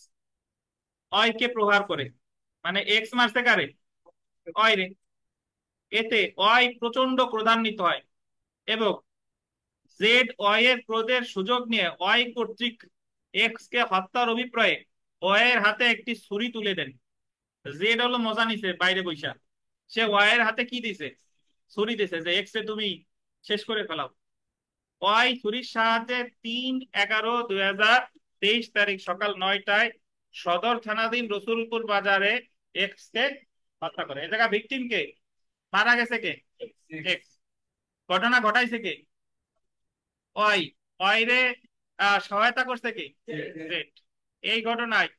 অয় কে প্রহার করে, মানে এক্স মারছে কারে? অয় রে। এতে অয় প্রচন্ড ক্রোধান্বিত হয় এবং জেড অয় এর ক্রোধের সুযোগ নিয়ে অয় কর্তৃক এক্স কে হত্যার অভিপ্রায়ে অয়ের হাতে একটি ছুরি তুলে দেন। জেড হলো মজা নিছে বাইরে বৈশা, সে অয়ের হাতে কি দিছে? ছুরি দিছে, যে এক্স এ তুমি শেষ করে ফেলাও। অয় ছুরির সাহায্যে 3/11/2023 তারিখ সকাল 9টায় সদর থানাধীন রসুলপুর বাজারে এক্স কে হত্যা করে। এ জায়গা ভিকটিম কে? মারা গেছে কে? এক্স। ঘটনা ঘটাইছে কে? অয়। অয় রে সহায়তা করছে কে? জেড। এই ঘটনায়,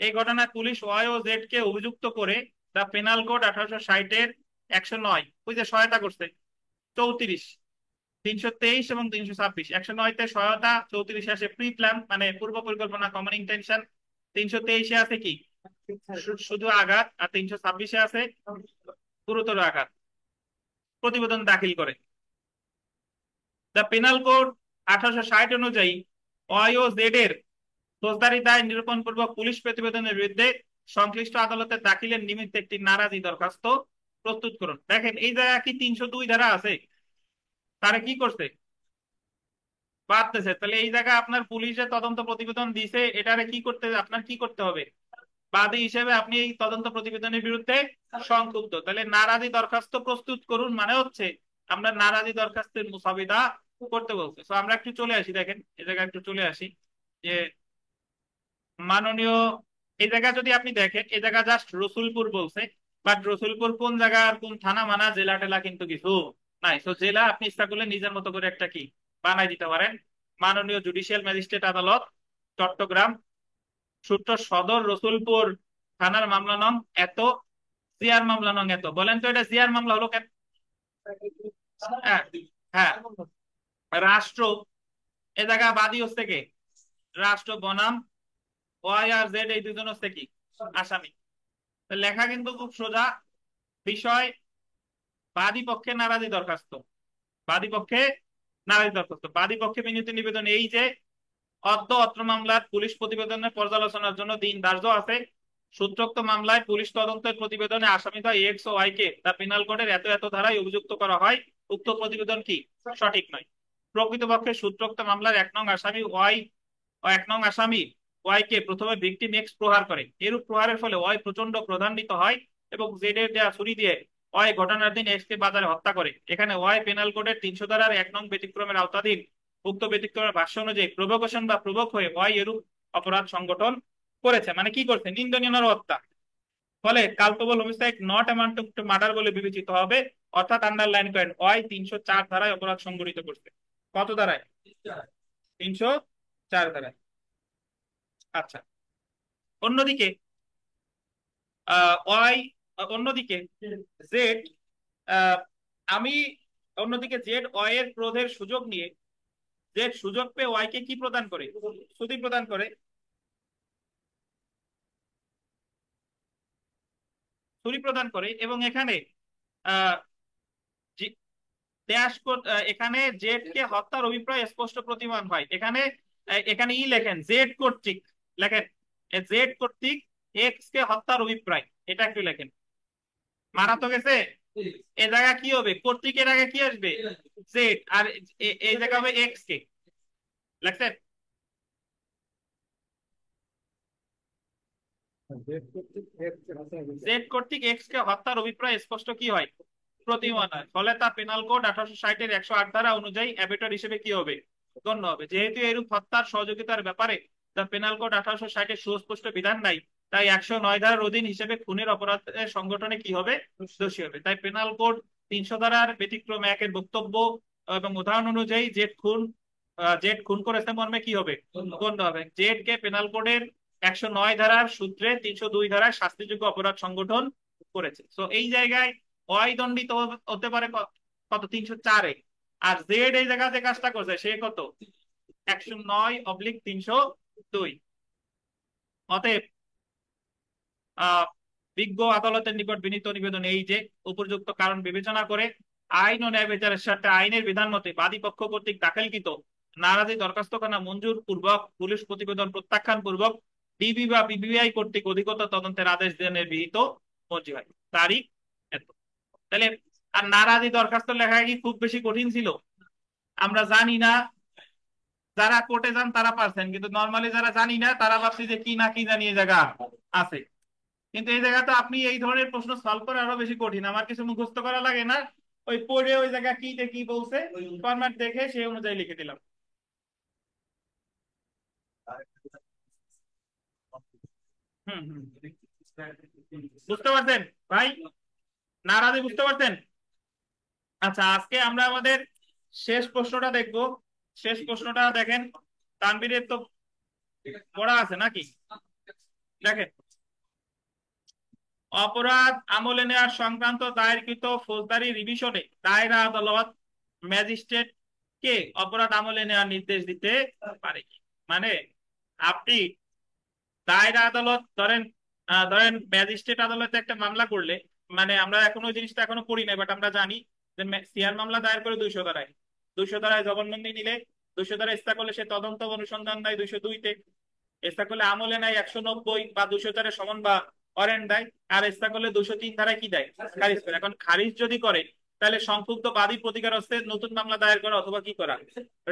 এই ঘটনায় পুলিশ ওয়াই ও জেড কে অভিযুক্ত করে দ্য পেনাল কোড 1860 এর 109, ওই যে সহায়তা করছে, 34, 323 এবং 326। 109-তে সহায়তা, 34-এ আসে প্রি প্ল্যান মানে পূর্ব পরিকল্পনা কমন ইন্টেনশন, 323-এ আছে কি শুধু আঘাত, আর 326-এ আছে গুরুতর আঘাত। প্রতিবেদন দাখিল করে। দ্য পেনাল কোড 1860 অনুযায়ী ওয়াই ও জেড এর ফৌজদারি দায় নিরূপণ পূর্বক পুলিশ প্রতিবেদনের বিরুদ্ধে সংশ্লিষ্ট আদালতে দাখিলের নিমিত্তে একটি নারাজি দরখাস্ত প্রস্তুত করুন। দেখেন, এই জায়গায় কি 302 ধারা আছে? তারা কি করছে? বাড়তেছে। তাহলে এই জায়গায় আপনার পুলিশের তদন্ত প্রতিবেদন দিছে, এটারে কি করতে, আপনার কি করতে হবে? বাদী হিসেবে আপনি এই তদন্ত প্রতিবেদনের বিরুদ্ধে সংক্ষুব্ধ, তাহলে নারাজি দরখাস্ত প্রস্তুত করুন, মানে হচ্ছে আমরা নারাজি দরখাস্তের মুসাবিদা করতে বলছে। তো আমরা একটু চলে আসি, দেখেন এই জায়গায় একটু চলে আসি যে মাননীয়, এই জায়গা যদি আপনি দেখেন, এই জায়গা জাস্ট রসুলপুর বলছে, বাট রসুলপুর কোন জায়গা আর কোন থানা মানা জেলা টেলা কিন্তু কিছু নাই। তো জেলা আপনি ইচ্ছা করলে নিজের মতো করে একটা কি বানাই দিতে পারেন। মাননীয় জুডিশিয়াল ম্যাজিস্ট্রেট আদালত চট্টগ্রাম, সূত্র সদর রসুলপুর, থানার মামলা নং এত, জিআর মামলা নং এত। বলেন তো এটা জিআর মামলা হলো কেন? হ্যাঁ, হ্যাঁ, রাষ্ট্র। এ জায়গা বাদী হচ্ছে কে? রাষ্ট্র বনাম ওয়াই আর জেড, এই দুজন হচ্ছে কি আসামি। লেখা কিন্তু খুব সোজা। বিষয়, বাদী পক্ষে নারাজি দরখাস্ত, বাদী পক্ষে নারাজি দরখাস্ত বাদী পক্ষে বিনীত নিবেদন এই যে অত্র মামলার পুলিশ প্রতিবেদনের পর্যালোচনার জন্য দিন ধার্য আছে। সূত্রোক্ত মামলায় পুলিশ তদন্তের প্রতিবেদনে আসামিদা এক্স ও ওয়াই কে দা পেনাল কোডের এত এত ধারায় অভিযুক্ত করা হয়, উক্ত প্রতিবেদন কি সঠিক নয়। প্রকৃতপক্ষে সূত্রোক্ত মামলার 1 নং আসামি ওয়াই ও 1 নং আসামি ওয়াই কে প্রথমে ভিকটিম এক্স প্রহার করে। এরূপ প্রহারের ফলে ওয়াই প্রচন্ড ক্রোধান্বিত হয় এবং জেড এর দেয়া ছুরি দিয়ে ওয়াই ঘটনার দিন এক্স কে বাজারে হত্যা করে। এখানে ওয়াই পেনাল কোডের 300 ধারার 1 নং ব্যতিক্রমের আওতাধীন। উক্ত ব্যতিক্রমের ভাষ্য অনুযায়ী প্রভোকেশন বা প্রভোক হয়ে ওয়াই এরূপ অপরাধ সংগঠন করেছে, মানে কি করছে, নিন্দনীয় হত্যা। ফলে culpable homicide not amounting to murder বলে বিবেচিত হবে, অর্থাৎ আন্ডারলাইন করেন ওয়াই 304 ধারায় অপরাধ সংগঠিত করছে। কত ধারায়? 304 ধারায়। আচ্ছা, অন্যদিকে ওয়াই অন্যদিকে জেড আমি অন্যদিকে জেড ওয়াই এর ক্রোধের সুযোগ নিয়ে জেড সুযোগ পেয়ে ওয়াই কে কি প্রদান করে? ছুটি প্রদান করে, ছুরি প্রদান করে। এবং এখানে আহ এখানে জেড কে হত্যার অভিপ্রায় স্পষ্ট প্রতিমান হয়। এখানে এখানে লেখেন জেড কর্তৃক, লেখেন জেড কর্তৃক এক্স কে হত্যার অভিপ্রায়, এটা একটু লেখেন। মানা তো গেছে। এ জায়গা কি হবে? কর্তৃকের আগে কি আসবে? জেড। আর এই জায়গা হবে এক্স কে, লেখছেন? জেড কর্তৃক এক্স কে হত্যার অভিপ্রায় স্পষ্ট কি হয়? প্রতিমান হয়। ফলে তা পেনাল কোড 1860 এর 108 ধারা অনুযায়ী অ্যাবেটর হিসেবে কি হবে? গণ্য হবে। যেহেতু এরূপ হত্যার সহযোগিতার ব্যাপারে দ্য পেনাল কোড 1860 এর সুস্পষ্ট বিধান নাই, তাই 109 ধারার অধীন হিসেবে খুনের অপরাধের সংগঠনে কি হবে? দোষী হবে। তাই পেনাল কোড 300 ধারার ব্যতিক্রম 1 এর বক্তব্য এবং উদাহরণ অনুযায়ী জেড খুন করেছে মর্মে কি হবে? গণ্য হবে। জেড কে পেনাল কোডের 109 ধারার সূত্রে 302 ধারায় শাস্তিযোগ্য অপরাধ সংগঠন করেছে। তো এই জায়গায় ওয়াই দণ্ডিত হতে পারে কত? 304-এ। আর জেড এই জায়গাতে কাজটা করছে সে কত? 109/302। অতএব বিজ্ঞ আদালতের নিকট বিনীত নিবেদন এই যে উপযুক্ত কারণ বিবেচনা করে আইন ও ন্যায় বিচারের স্বার্থে আইনের বিধান মতে বাদী পক্ষ কর্তৃক দাখিলকৃত নারাজি দরখাস্তখানা মঞ্জুর পূর্বক পুলিশ প্রতিবেদন প্রত্যাখ্যান পূর্বক ডিবি বা পিবিআই কর্তৃক অধিকতর তদন্তের আদেশ দেনের বিহিত মর্জি হয়। তারিখ এত। তাহলে আর নারাজি দরখাস্ত লেখা কি খুব বেশি কঠিন ছিল? আমরা জানি না, যারা কোর্টে যান তারা পারছেন, কিন্তু নর্মালি যারা জানি না তারা ভাবছি যে কি না কি জানি এই জায়গা আছে। কিন্তু এই জায়গাতে আপনি এই ধরনের প্রশ্ন সলভ করা আরো বেশি কঠিন। আমার কিছু মুখস্থ করা লাগে না, ওই পড়ে ওই জায়গা কি বলছে ফরম্যাট দেখে সেই অনুযায়ী লিখে দিলাম। হম হম, বুঝতে পারছেন ভাই? নারাজি বুঝতে পারছেন? আচ্ছা, আজকে আমরা আমাদের শেষ প্রশ্নটা দেখব। শেষ প্রশ্নটা দেখেন, তানবীরের তো পড়া আছে নাকি? দেখেন, অপরাধ আমলে নেওয়ার সংক্রান্ত দায়েরকৃত ফৌজদারি রিভিশনে দায়রা আদালত ম্যাজিস্ট্রেট কে অপরাধ আমলে নেওয়ার নির্দেশ দিতে পারে। মানে আপনি দায়রা আদালত ধরেন, ধরেন ম্যাজিস্ট্রেট আদালতে একটা মামলা করলে, মানে আমরা এখনো ওই জিনিসটা এখনো করি নাই, বাট আমরা জানি যে সিআর মামলা দায়ের করে 200 ধারায়, 200 ধারায় জবানবন্দি নিলে 200 ধারায় ইস্তা করলে সে তদন্ত অনুসন্ধান দেয় 202-তে, ইস্তা করলে আমলে নেয় 190 বা 204-এ সমন বা ওয়ারেন্ট দেয়, আর ইস্তা করলে 203 ধারায় কি দেয়? খারিজ করে। এখন খারিজ যদি করে তাহলে সংক্ষুব্ধ বাদী প্রতিকার হচ্ছে নতুন মামলা দায়ের করা অথবা কি করা?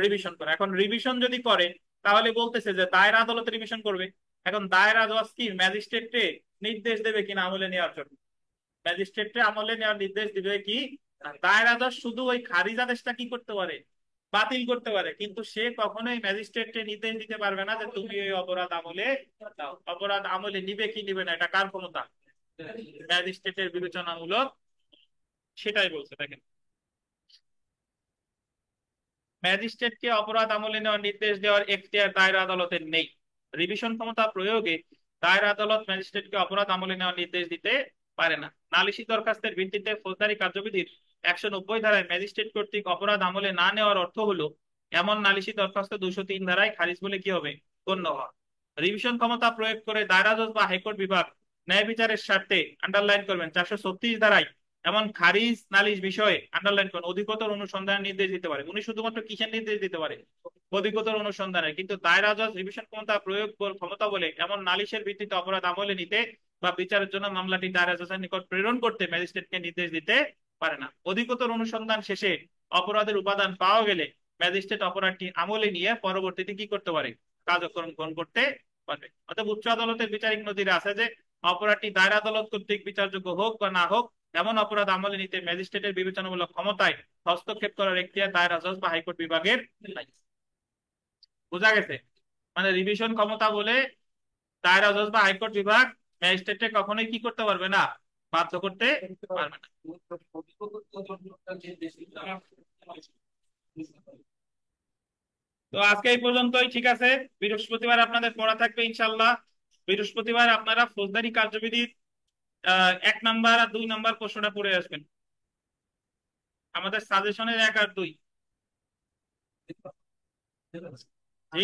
রিভিশন করা। এখন রিভিশন যদি করে তাহলে বলতেছে যে দায়রা আদালত রিভিশন করবে। এখন দায়রা জজ কি ম্যাজিস্ট্রেটে নির্দেশ দেবে কিনা আমলে নেওয়ার জন্য? ম্যাজিস্ট্রেটে আমলে নেওয়ার নির্দেশ দিবে কি? দায়রা জজ শুধু ওই খারিজ আদেশটা কি করতে পারে? বাতিল করতে পারে, কিন্তু সে কখনোই ম্যাজিস্ট্রেটকে নির্দেশ দিতে পারবে না যে তুমি ওই অপরাধ আমলে দাও। অপরাধ আমলে নিবে কি নিবে না এটা কার ক্ষমতা? ম্যাজিস্ট্রেটের বিবেচনামূলক, সেটাই বলছে। দেখেন, ম্যাজিস্ট্রেটকে অপরাধ আমলে নেওয়ার নির্দেশ দেওয়ার এখতিয়ার দায়রা আদালতের নেই। রিভিশন ক্ষমতা প্রয়োগে দায়রা আদালত ম্যাজিস্ট্রেটকে অপরাধ আমলে নেওয়ার নির্দেশ দিতে পারে না। নালিশি দরখাস্তের ভিত্তিতে ফৌজদারি কার্যবিধির 190 ধারায় ম্যাজিস্ট্রেট কর্তৃক অপরাধ আমলে না নেওয়ার অর্থ হলো এমন নালিশি দরখাস্ত 203 ধারায় খারিজ বলে কি হবে? গণ্য হওয়া। রিভিশন ক্ষমতা প্রয়োগ করে দায়রা জজ বা হাইকোর্ট বিভাগ ন্যায় বিচারের স্বার্থে, আন্ডারলাইন করবেন 436 ধারায় এমন খারিজ নালিশ বিষয়ে আন্ডারলাইন করুন, অধিকতর অনুসন্ধানের নির্দেশ দিতে পারে। উনি শুধুমাত্র কিসের নির্দেশ দিতে পারে? অধিকতর অনুসন্ধানের। কিন্তু দায়রা জজ রিভিশন ক্ষমতা ক্ষমতা বলে এমন নালিশের ভিত্তিতে অপরাধ আমলে নিতে বা বিচারের জন্য মামলাটি দায়রা জজের নিকট প্রেরণ করতে ম্যাজিস্ট্রেটকে নির্দেশ দিতে পারে না। অধিকতর অনুসন্ধান শেষে অপরাধের উপাদান পাওয়া গেলে ম্যাজিস্ট্রেট অপরাধটি আমলে নিয়ে পরবর্তীতে কি করতে পারে? কার্যক্রম গ্রহণ করতে পারবে। অর্থাৎ উচ্চ আদালতের বিচারিক নথিতে আছে যে অপরাধটি দায়রা আদালত কর্তৃক বিচারযোগ্য হোক বা না হোক, এমন অপরাধ আমলে নিতে ম্যাজিস্ট্রেটের বিবেচনামূলক ক্ষমতায় হস্তক্ষেপ করার এখতিয়ার দায়রা জজ বা হাইকোর্ট বিভাগের নাই। বোঝা গেছে? মানে রিভিশন ক্ষমতা বলে দায়রা জজ বা হাইকোর্ট বিভাগ ম্যাজিস্ট্রেটে কখনোই কি করতে পারবে না? বাধ্য করতে পারবে না। তো আজকে এই পর্যন্তই, ঠিক আছে। বৃহস্পতিবার আপনাদের পড়া থাকবে ইনশাল্লাহ। বৃহস্পতিবার আপনারা ফৌজদারি কার্যবিধির 1 নাম্বার আর 2 নাম্বার প্রশ্নটা পড়ে আসবেন, আমাদের সাজেশনের 1 আর 2। জি।